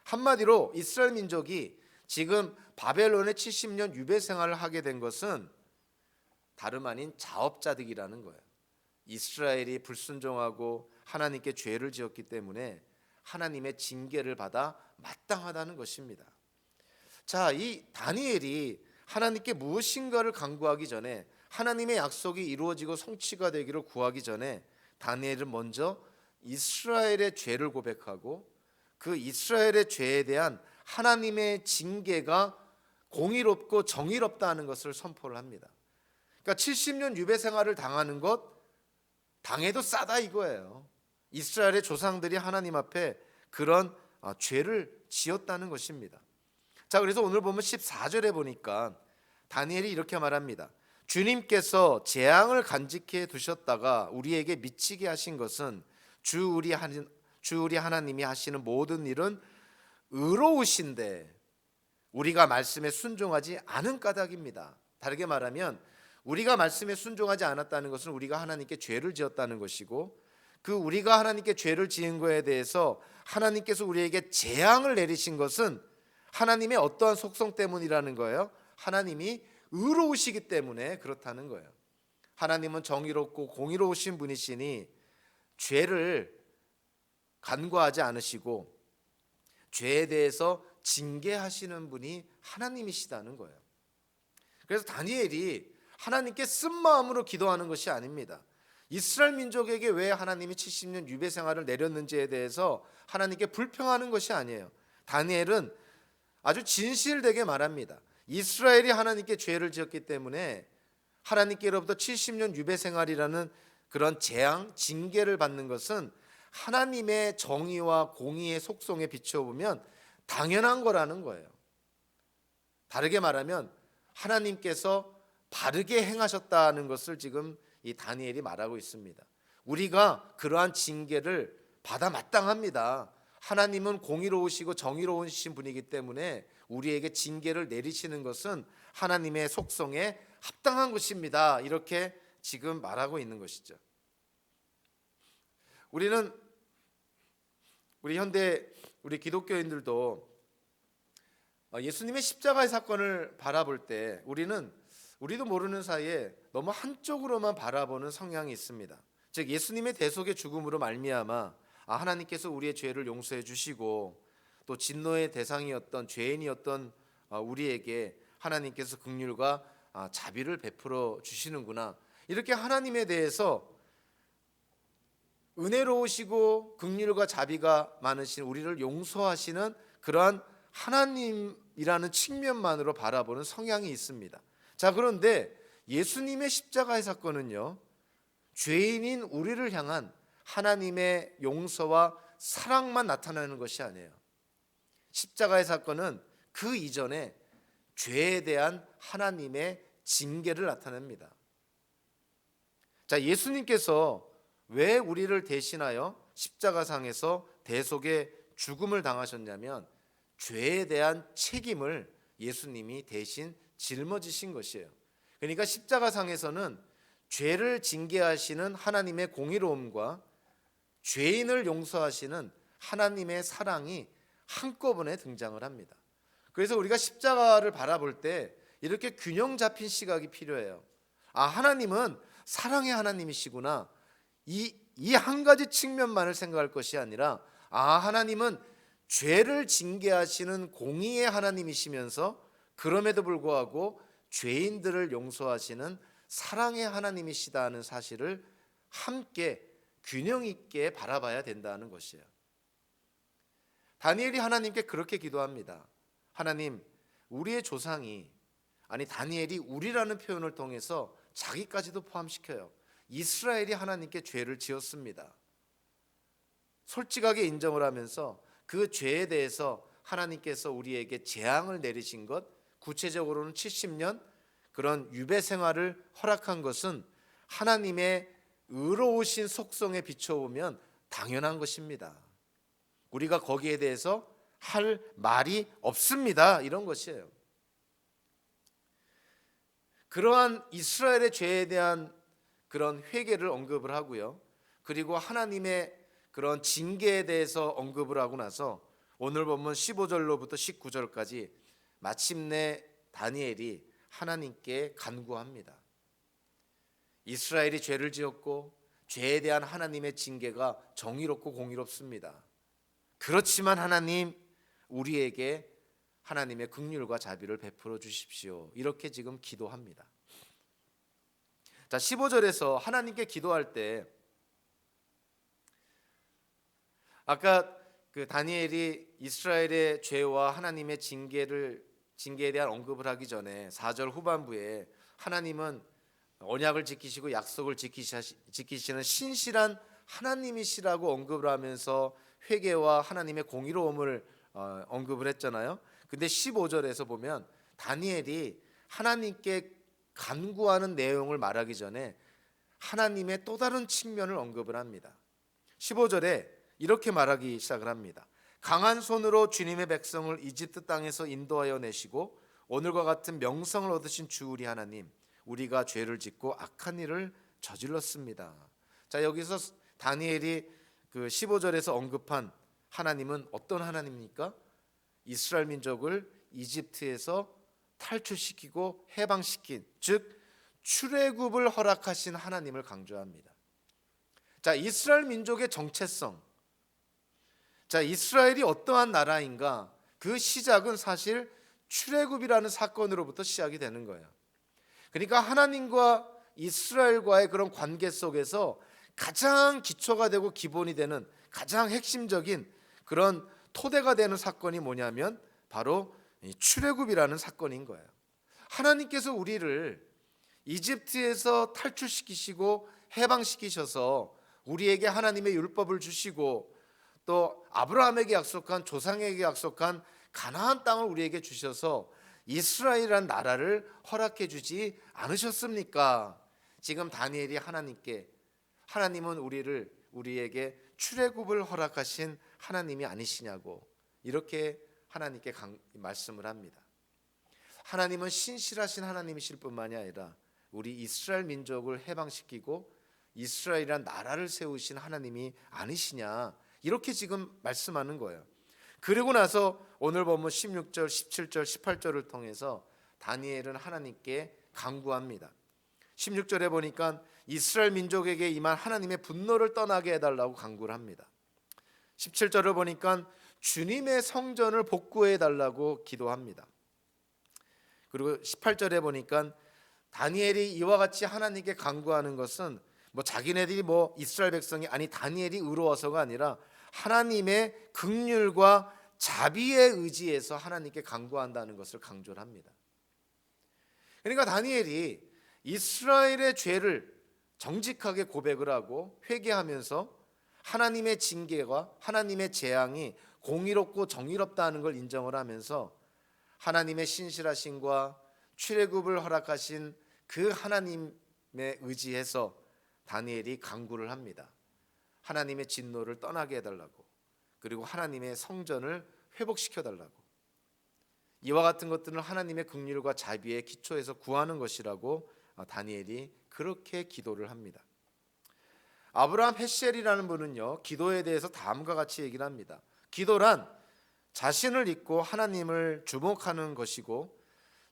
한마디로 이스라엘 민족이 지금 바벨론의 70년 유배 생활을 하게 된 것은 다름 아닌 자업자득이라는 거예요. 이스라엘이 불순종하고 하나님께 죄를 지었기 때문에 하나님의 징계를 받아 마땅하다는 것입니다. 자, 이 다니엘이 하나님께 무엇인가를 간구하기 전에, 하나님의 약속이 이루어지고 성취가 되기를 구하기 전에 다니엘은 먼저 이스라엘의 죄를 고백하고 그 이스라엘의 죄에 대한 하나님의 징계가 공의롭고 정의롭다는 것을 선포를 합니다. 그러니까 70년 유배 생활을 당하는 것, 당해도 싸다 이거예요. 이스라엘의 조상들이 하나님 앞에 그런 죄를 지었다는 것입니다. 자, 그래서 오늘 보면 14절에 보니까 다니엘이 이렇게 말합니다. 주님께서 재앙을 간직해 두셨다가 우리에게 미치게 하신 것은 주 우리 하나님이 하시는 모든 일은 의로우신데 우리가 말씀에 순종하지 않은 까닭입니다. 다르게 말하면 우리가 말씀에 순종하지 않았다는 것은 우리가 하나님께 죄를 지었다는 것이고, 그 우리가 하나님께 죄를 지은 것에 대해서 하나님께서 우리에게 재앙을 내리신 것은 하나님의 어떠한 속성 때문이라는 거예요. 하나님이 의로우시기 때문에 그렇다는 거예요. 하나님은 정의롭고 공의로우신 분이시니 죄를 간과하지 않으시고 죄에 대해서 징계하시는 분이 하나님이시다는 거예요. 그래서 다니엘이 하나님께 쓴 마음으로 기도하는 것이 아닙니다. 이스라엘 민족에게 왜 하나님이 70년 유배 생활을 내렸는지에 대해서 하나님께 불평하는 것이 아니에요. 다니엘은 아주 진실되게 말합니다. 이스라엘이 하나님께 죄를 지었기 때문에 하나님께로부터 70년 유배 생활이라는 그런 재앙, 징계를 받는 것은 하나님의 정의와 공의의 속성에 비춰보면 당연한 거라는 거예요. 다르게 말하면 하나님께서 바르게 행하셨다는 것을 지금 이 다니엘이 말하고 있습니다. 우리가 그러한 징계를 받아 마땅합니다. 하나님은 공의로우시고 정의로우신 분이기 때문에 우리에게 징계를 내리시는 것은 하나님의 속성에 합당한 것입니다. 이렇게 지금 말하고 있는 것이죠. 우리 기독교인들도 예수님의 십자가의 사건을 바라볼 때 우리도 모르는 사이에 너무 한쪽으로만 바라보는 성향이 있습니다. 즉 예수님의 대속의 죽음으로 말미암아 하나님께서 우리의 죄를 용서해 주시고 또 진노의 대상이었던 죄인이었던 우리에게 하나님께서 긍휼과 자비를 베풀어 주시는구나. 이렇게 하나님에 대해서 은혜로우시고 긍휼과 자비가 많으신 우리를 용서하시는 그러한 하나님이라는 측면만으로 바라보는 성향이 있습니다. 자, 그런데 예수님의 십자가의 사건은요, 죄인인 우리를 향한 하나님의 용서와 사랑만 나타나는 것이 아니에요. 십자가의 사건은 그 이전에 죄에 대한 하나님의 징계를 나타냅니다. 자, 예수님께서 왜 우리를 대신하여 십자가상에서 대속의 죽음을 당하셨냐면 죄에 대한 책임을 예수님이 대신 짊어지신 것이에요. 그러니까 십자가상에서는 죄를 징계하시는 하나님의 공의로움과 죄인을 용서하시는 하나님의 사랑이 한꺼번에 등장을 합니다. 그래서 우리가 십자가를 바라볼 때 이렇게 균형 잡힌 시각이 필요해요. 하나님은 사랑의 하나님이시구나. 이 한 가지 측면만을 생각할 것이 아니라 하나님은 죄를 징계하시는 공의의 하나님이시면서 그럼에도 불구하고 죄인들을 용서하시는 사랑의 하나님이시다는 사실을 함께 균형 있게 바라봐야 된다는 것이에요. 다니엘이 하나님께 그렇게 기도합니다. 하나님, 우리의 조상이, 다니엘이 우리라는 표현을 통해서 자기까지도 포함시켜요. 이스라엘이 하나님께 죄를 지었습니다. 솔직하게 인정을 하면서 그 죄에 대해서 하나님께서 우리에게 재앙을 내리신 것, 구체적으로는 70년 그런 유배 생활을 허락한 것은 하나님의 의로우신 속성에 비춰보면 당연한 것입니다. 우리가 거기에 대해서 할 말이 없습니다. 이런 것이에요. 그러한 이스라엘의 죄에 대한 그런 회개를 언급을 하고요. 그리고 하나님의 그런 징계에 대해서 언급을 하고 나서 오늘 본문 15절로부터 19절까지 마침내 다니엘이 하나님께 간구합니다. 이스라엘이 죄를 지었고 죄에 대한 하나님의 징계가 정의롭고 공의롭습니다. 그렇지만 하나님, 우리에게 하나님의 긍휼과 자비를 베풀어 주십시오. 이렇게 지금 기도합니다. 자, 15절에서 하나님께 기도할 때 아까 그 다니엘이 이스라엘의 죄와 하나님의 징계에 대한 언급을 하기 전에 4절 후반부에 하나님은 언약을 지키시고 약속을 지키시는 신실한 하나님이시라고 언급을 하면서 회개와 하나님의 공의로움을 언급을 했잖아요. 근데 15절에서 보면 다니엘이 하나님께 간구하는 내용을 말하기 전에 하나님의 또 다른 측면을 언급을 합니다. 15절에 이렇게 말하기 시작을 합니다. 강한 손으로 주님의 백성을 이집트 땅에서 인도하여 내시고 오늘과 같은 명성을 얻으신 주 우리 하나님, 우리가 죄를 짓고 악한 일을 저질렀습니다. 자, 여기서 다니엘이 그 15절에서 언급한 하나님은 어떤 하나님입니까? 이스라엘 민족을 이집트에서 탈출시키고 해방시킨, 즉 출애굽을 허락하신 하나님을 강조합니다. 자, 이스라엘 민족의 정체성, 자, 이스라엘이 어떠한 나라인가? 그 시작은 사실 출애굽이라는 사건으로부터 시작이 되는 거예요. 그러니까 하나님과 이스라엘과의 그런 관계 속에서 가장 기초가 되고 기본이 되는 가장 핵심적인 그런 토대가 되는 사건이 뭐냐면 바로 출애굽이라는 사건인 거예요. 하나님께서 우리를 이집트에서 탈출시키시고 해방시키셔서 우리에게 하나님의 율법을 주시고 또 아브라함에게 약속한, 조상에게 약속한 가나안 땅을 우리에게 주셔서 이스라엘이라는 나라를 허락해 주지 않으셨습니까? 지금 다니엘이 하나님께, 하나님은 우리에게 출애굽을 허락하신 하나님이 아니시냐고 이렇게 하나님께 말씀을 합니다. 하나님은 신실하신 하나님이실 뿐만이 아니라 우리 이스라엘 민족을 해방시키고 이스라엘이란 나라를 세우신 하나님이 아니시냐, 이렇게 지금 말씀하는 거예요. 그리고 나서 오늘 보면 16절, 17절, 18절을 통해서 다니엘은 하나님께 간구합니다. 16절에 보니까 이스라엘 민족에게 임한 하나님의 분노를 떠나게 해달라고 간구를 합니다. 17절을 보니까 주님의 성전을 복구해 달라고 기도합니다. 그리고 18절에 보니까 다니엘이 이와 같이 하나님께 간구하는 것은 자기네들이 이스라엘 백성이 아니 다니엘이 의로워서가 아니라 하나님의 긍휼과 자비에 의지해서 하나님께 간구한다는 것을 강조를 합니다. 그러니까 다니엘이 이스라엘의 죄를 정직하게 고백을 하고 회개하면서 하나님의 징계와 하나님의 재앙이 공의롭고 정의롭다는 걸 인정을 하면서 하나님의 신실하심과 출애굽을 허락하신 그 하나님에 의지해서 다니엘이 간구를 합니다. 하나님의 진노를 떠나게 해달라고, 그리고 하나님의 성전을 회복시켜 달라고. 이와 같은 것들은 하나님의 긍휼과 자비의 기초에서 구하는 것이라고 다니엘이 그렇게 기도를 합니다. 아브라함 헤셀이라는 분은요, 기도에 대해서 다음과 같이 얘기를 합니다. 기도란 자신을 잊고 하나님을 주목하는 것이고,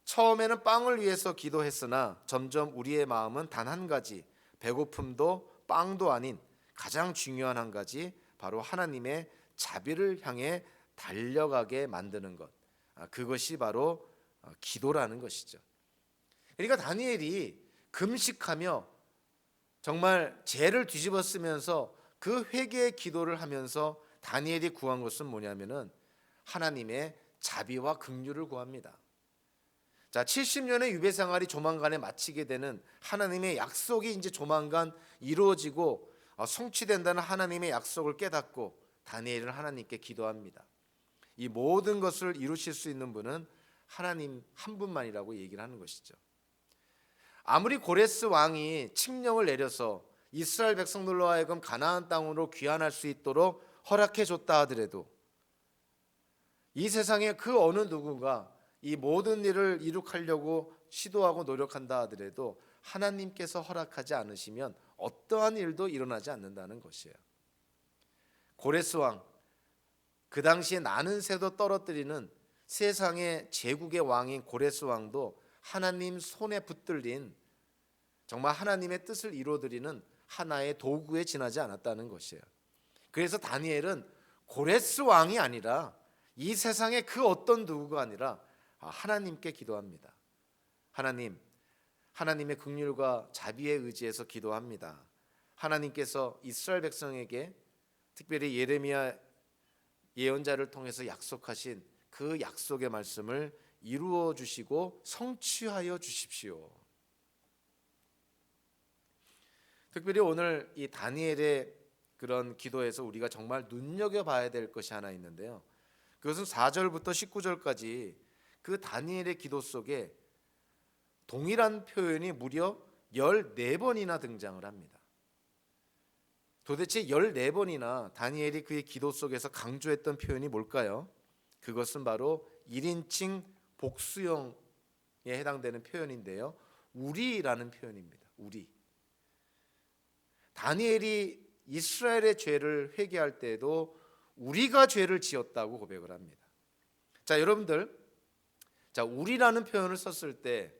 처음에는 빵을 위해서 기도했으나 점점 우리의 마음은 단 한 가지, 배고픔도 빵도 아닌 가장 중요한 한 가지, 바로 하나님의 자비를 향해 달려가게 만드는 것, 그것이 바로 기도라는 것이죠. 그러니까 다니엘이 금식하며 정말 죄를 뒤집어 쓰면서 그 회개의 기도를 하면서 다니엘이 구한 것은 뭐냐면은 하나님의 자비와 긍휼을 구합니다. 자, 70년의 유배 생활이 조만간에 마치게 되는 하나님의 약속이 이제 조만간 이루어지고 성취된다는 하나님의 약속을 깨닫고 다니엘은 하나님께 기도합니다. 이 모든 것을 이루실 수 있는 분은 하나님 한 분만이라고 얘기를 하는 것이죠. 아무리 고레스 왕이 칙령을 내려서 이스라엘 백성들로 하여금 가나안 땅으로 귀환할 수 있도록 허락해 줬다 하더라도 이 세상에 그 어느 누구가 이 모든 일을 이룩하려고 시도하고 노력한다 하더라도 하나님께서 허락하지 않으시면 어떠한 일도 일어나지 않는다는 것이에요. 고레스 왕, 그 당시에 나는 새도 떨어뜨리는 세상의 제국의 왕인 고레스 왕도 하나님 손에 붙들린 정말 하나님의 뜻을 이루어드리는 하나의 도구에 지나지 않았다는 것이에요. 그래서 다니엘은 고레스 왕이 아니라 이 세상의 그 어떤 누구가 아니라 하나님께 기도합니다. 하나님, 하나님의 긍휼과 자비에 의지해서 기도합니다. 하나님께서 이스라엘 백성에게 특별히 예레미야 예언자를 통해서 약속하신 그 약속의 말씀을 이루어 주시고 성취하여 주십시오. 특별히 오늘 이 다니엘의 그런 기도에서 우리가 정말 눈여겨봐야 될 것이 하나 있는데요. 그것은 4절부터 19절까지 그 다니엘의 기도 속에 동일한 표현이 무려 14번이나 등장을 합니다. 도대체 14번이나 다니엘이 그의 기도 속에서 강조했던 표현이 뭘까요? 그것은 바로 1인칭 복수형에 해당되는 표현인데요. 우리라는 표현입니다. 우리. 다니엘이 이스라엘의 죄를 회개할 때에도 우리가 죄를 지었다고 고백을 합니다. 자, 여러분들, 우리라는 표현을 썼을 때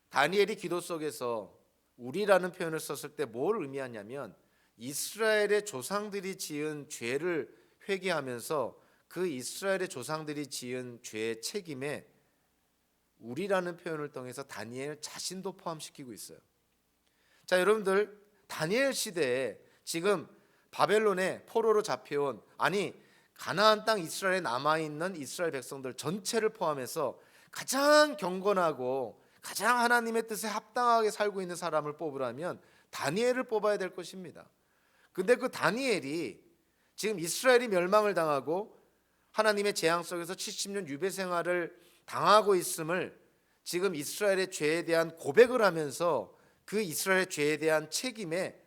다니엘이 기도 속에서 우리라는 표현을 썼을 때 뭘 의미하냐면 이스라엘의 조상들이 지은 죄를 회개하면서 그 이스라엘의 조상들이 지은 죄의 책임에 우리라는 표현을 통해서 다니엘 자신도 포함시키고 있어요. 자, 여러분들, 다니엘 시대에 지금 바벨론의 포로로 잡혀온 가나안 땅 이스라엘에 남아있는 이스라엘 백성들 전체를 포함해서 가장 경건하고 가장 하나님의 뜻에 합당하게 살고 있는 사람을 뽑으라면 다니엘을 뽑아야 될 것입니다. 근데 그 다니엘이 지금 이스라엘이 멸망을 당하고 하나님의 재앙 속에서 70년 유배 생활을 당하고 있음을 지금 이스라엘의 죄에 대한 고백을 하면서 그 이스라엘의 죄에 대한 책임에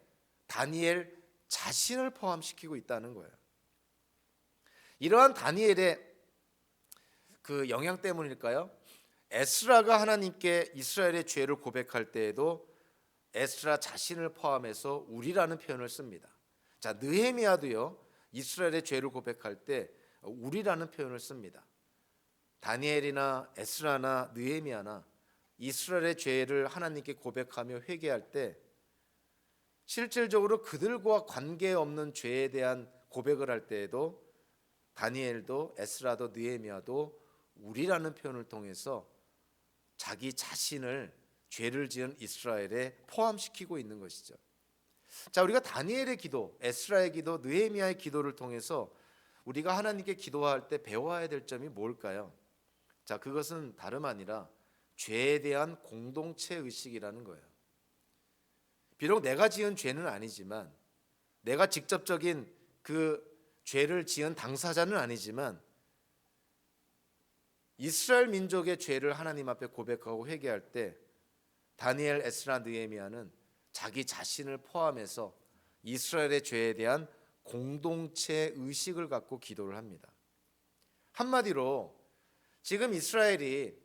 다니엘 자신을 포함시키고 있다는 거예요. 이러한 다니엘의 그 영향 때문일까요? 에스라가 하나님께 이스라엘의 죄를 고백할 때에도 에스라 자신을 포함해서 우리라는 표현을 씁니다. 자, 느헤미야도요, 이스라엘의 죄를 고백할 때 우리라는 표현을 씁니다. 다니엘이나 에스라나 느헤미야나 이스라엘의 죄를 하나님께 고백하며 회개할 때 실질적으로 그들과 관계없는 죄에 대한 고백을 할 때에도 다니엘도 에스라도 느헤미야도 우리라는 표현을 통해서 자기 자신을 죄를 지은 이스라엘에 포함시키고 있는 것이죠. 자, 우리가 다니엘의 기도, 에스라의 기도, 느헤미야의 기도를 통해서 우리가 하나님께 기도할 때 배워야 될 점이 뭘까요? 자, 그것은 다름 아니라 죄에 대한 공동체 의식이라는 거예요. 비록 내가 지은 죄는 아니지만, 내가 직접적인 그 죄를 지은 당사자는 아니지만 이스라엘 민족의 죄를 하나님 앞에 고백하고 회개할 때 다니엘, 에스라, 느헤미야는 자기 자신을 포함해서 이스라엘의 죄에 대한 공동체 의식을 갖고 기도를 합니다. 한마디로 지금 이스라엘이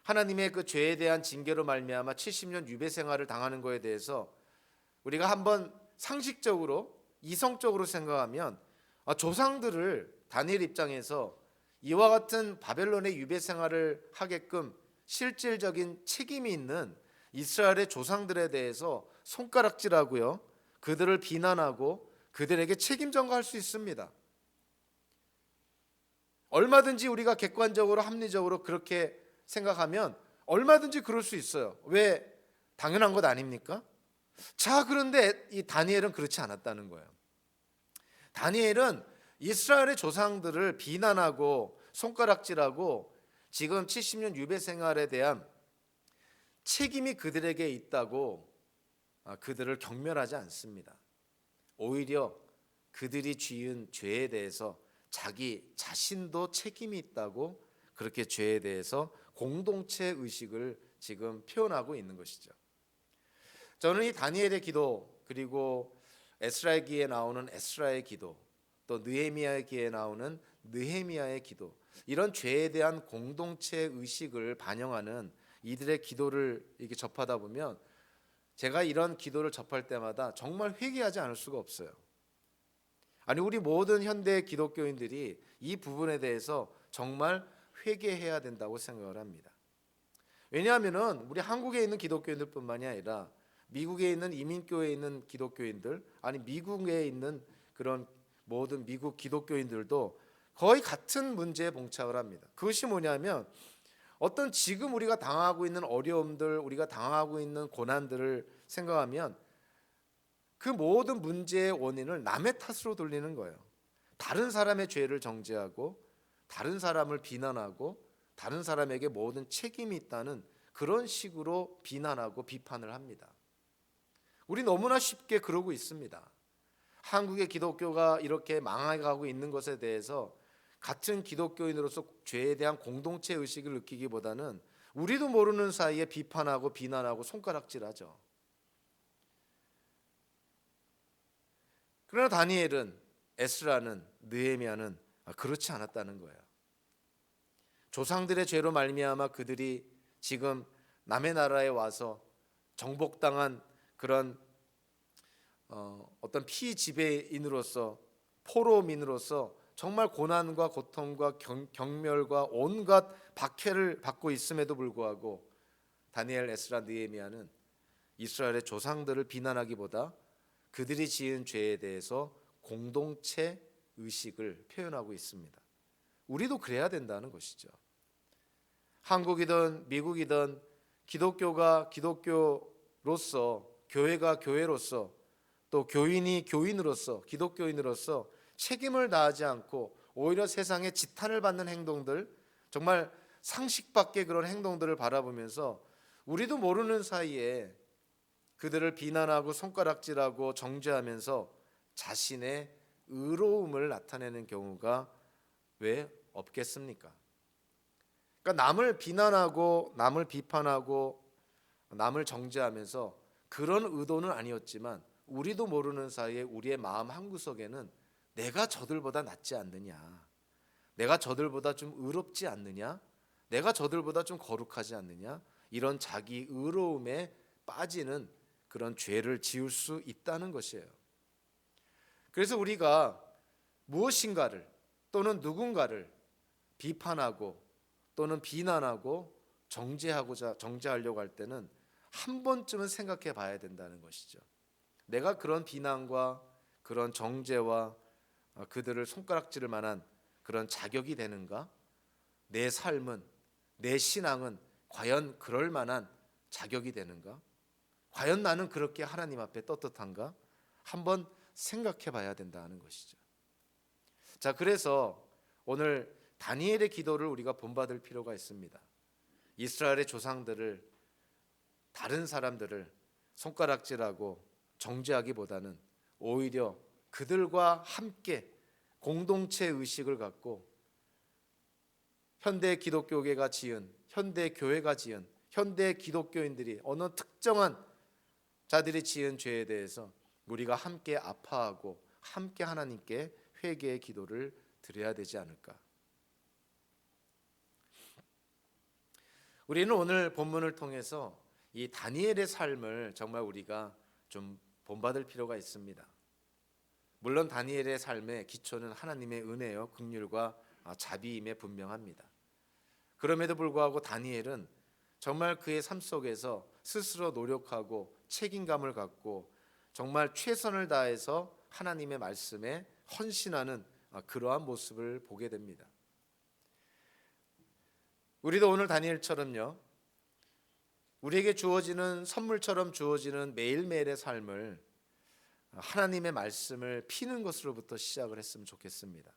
하나님의 그 죄에 대한 징계로 말미암아 70년 유배 생활을 당하는 것에 대해서 우리가 한번 상식적으로 이성적으로 생각하면 조상들을 다니엘 입장에서 이와 같은 바벨론의 유배 생활을 하게끔 실질적인 책임이 있는 이스라엘의 조상들에 대해서 손가락질하고요, 그들을 비난하고 그들에게 책임 전가할 수 있습니다. 얼마든지 우리가 객관적으로 합리적으로 그렇게 생각하면 얼마든지 그럴 수 있어요. 왜? 당연한 것 아닙니까? 자, 그런데 이 다니엘은 그렇지 않았다는 거예요. 다니엘은 이스라엘의 조상들을 비난하고 손가락질하고 지금 70년 유배 생활에 대한 책임이 그들에게 있다고 그들을 경멸하지 않습니다. 오히려 그들이 지은 죄에 대해서 자기 자신도 책임이 있다고 그렇게 죄에 대해서 공동체 의식을 지금 표현하고 있는 것이죠. 저는 이 다니엘의 기도, 그리고 에스라기에 나오는 에스라의 기도, 또 느헤미야기에 나오는 느헤미야의 기도, 이런 죄에 대한 공동체 의식을 반영하는 이들의 기도를 이렇게 접하다 보면 제가 이런 기도를 접할 때마다 정말 회개하지 않을 수가 없어요. 아니, 우리 모든 현대 기독교인들이 이 부분에 대해서 정말 회개해야 된다고 생각을 합니다. 왜냐하면은 우리 한국에 있는 기독교인들뿐만이 아니라 미국에 있는 이민교회에 있는 기독교인들, 아니 미국에 있는 그런 모든 미국 기독교인들도 거의 같은 문제에 봉착을 합니다. 그것이 뭐냐면 어떤 지금 우리가 당하고 있는 어려움들, 우리가 당하고 있는 고난들을 생각하면 그 모든 문제의 원인을 남의 탓으로 돌리는 거예요. 다른 사람의 죄를 정죄하고 다른 사람을 비난하고 다른 사람에게 모든 책임이 있다는 그런 식으로 비난하고 비판을 합니다. 우리 너무나 쉽게 그러고 있습니다. 한국의 기독교가 이렇게 망해가고 있는 것에 대해서 같은 기독교인으로서 죄에 대한 공동체 의식을 느끼기보다는 우리도 모르는 사이에 비판하고 비난하고 손가락질하죠. 그러나 다니엘은, 에스라는, 느헤미야는 그렇지 않았다는 거예요. 조상들의 죄로 말미암아 그들이 지금 남의 나라에 와서 정복당한 그런 어떤 피지배인으로서, 포로민으로서 정말 고난과 고통과 경멸과 온갖 박해를 받고 있음에도 불구하고 다니엘, 에스라, 느헤미야는 이스라엘의 조상들을 비난하기보다 그들이 지은 죄에 대해서 공동체 의식을 표현하고 있습니다. 우리도 그래야 된다는 것이죠. 한국이든 미국이든 기독교가 기독교로서, 교회가 교회로서, 또 교인이 교인으로서, 기독교인으로서 책임을 다하지 않고 오히려 세상에 지탄을 받는 행동들, 정말 상식 밖의 그런 행동들을 바라보면서 우리도 모르는 사이에 그들을 비난하고 손가락질하고 정죄하면서 자신의 의로움을 나타내는 경우가 왜 없겠습니까? 그러니까 남을 비난하고 남을 비판하고 남을 정죄하면서 그런 의도는 아니었지만 우리도 모르는 사이에 우리의 마음 한구석에는 내가 저들보다 낫지 않느냐, 내가 저들보다 좀 의롭지 않느냐, 내가 저들보다 좀 거룩하지 않느냐, 이런 자기 의로움에 빠지는 그런 죄를 지을 수 있다는 것이에요. 그래서 우리가 무엇인가를 또는 누군가를 비판하고 또는 비난하고 정죄하려고 할 때는 한 번쯤은 생각해 봐야 된다는 것이죠. 내가 그런 비난과 그런 정죄와 그들을 손가락질을 만한 그런 자격이 되는가? 내 삶은, 내 신앙은 과연 그럴 만한 자격이 되는가? 과연 나는 그렇게 하나님 앞에 떳떳한가? 한번 생각해 봐야 된다는 것이죠. 자, 그래서 오늘 다니엘의 기도를 우리가 본받을 필요가 있습니다. 이스라엘의 조상들을, 다른 사람들을 손가락질하고 정죄하기보다는 오히려 그들과 함께 공동체 의식을 갖고 현대 기독교계가 지은, 현대 교회가 지은, 현대 기독교인들이 어느 특정한 자들이 지은 죄에 대해서 우리가 함께 아파하고 함께 하나님께 회개의 기도를 드려야 되지 않을까. 우리는 오늘 본문을 통해서 이 다니엘의 삶을 정말 우리가 좀 본받을 필요가 있습니다. 물론 다니엘의 삶의 기초는 하나님의 은혜요, 긍휼과 자비임에 분명합니다. 그럼에도 불구하고 다니엘은 정말 그의 삶 속에서 스스로 노력하고 책임감을 갖고 정말 최선을 다해서 하나님의 말씀에 헌신하는 그러한 모습을 보게 됩니다. 우리도 오늘 다니엘처럼요, 우리에게 주어지는 선물처럼 주어지는 매일매일의 삶을 하나님의 말씀을 피는 것으로부터 시작을 했으면 좋겠습니다.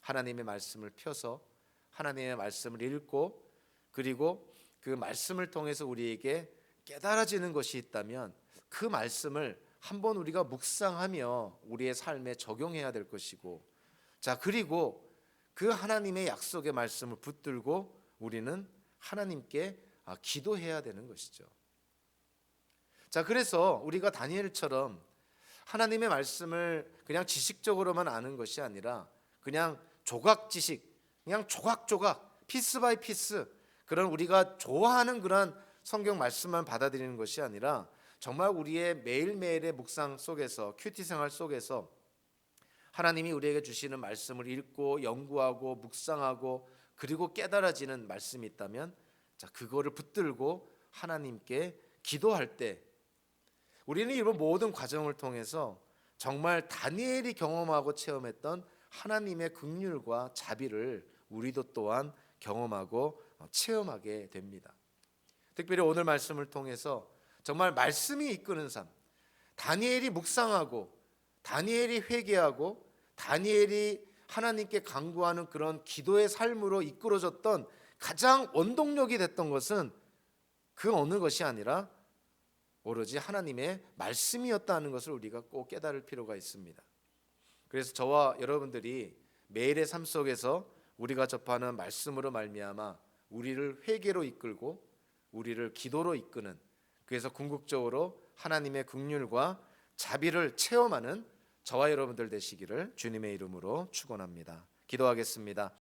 하나님의 말씀을 펴서 하나님의 말씀을 읽고, 그리고 그 말씀을 통해서 우리에게 깨달아지는 것이 있다면 그 말씀을 한번 우리가 묵상하며 우리의 삶에 적용해야 될 것이고, 자, 그리고 그 하나님의 약속의 말씀을 붙들고 우리는 하나님께 기도해야 되는 것이죠. 자, 그래서 우리가 다니엘처럼 하나님의 말씀을 그냥 지식적으로만 아는 것이 아니라 그냥 조각 지식, 그냥 조각조각 피스 바이 피스, 그런 우리가 좋아하는 그런 성경 말씀만 받아들이는 것이 아니라 정말 우리의 매일매일의 묵상 속에서, 큐티 생활 속에서 하나님이 우리에게 주시는 말씀을 읽고 연구하고 묵상하고 그리고 깨달아지는 말씀이 있다면, 자, 그거를 붙들고 하나님께 기도할 때 우리는 이런 모든 과정을 통해서 정말 다니엘이 경험하고 체험했던 하나님의 긍휼과 자비를 우리도 또한 경험하고 체험하게 됩니다. 특별히 오늘 말씀을 통해서 정말 말씀이 이끄는 삶, 다니엘이 묵상하고 다니엘이 회개하고 다니엘이 하나님께 간구하는 그런 기도의 삶으로 이끌어졌던 가장 원동력이 됐던 것은 그 어느 것이 아니라 오로지 하나님의 말씀이었다는 것을 우리가 꼭 깨달을 필요가 있습니다. 그래서 저와 여러분들이 매일의 삶 속에서 우리가 접하는 말씀으로 말미암아 우리를 회개로 이끌고 우리를 기도로 이끄는, 그래서 궁극적으로 하나님의 긍휼과 자비를 체험하는 저와 여러분들 되시기를 주님의 이름으로 축원합니다. 기도하겠습니다.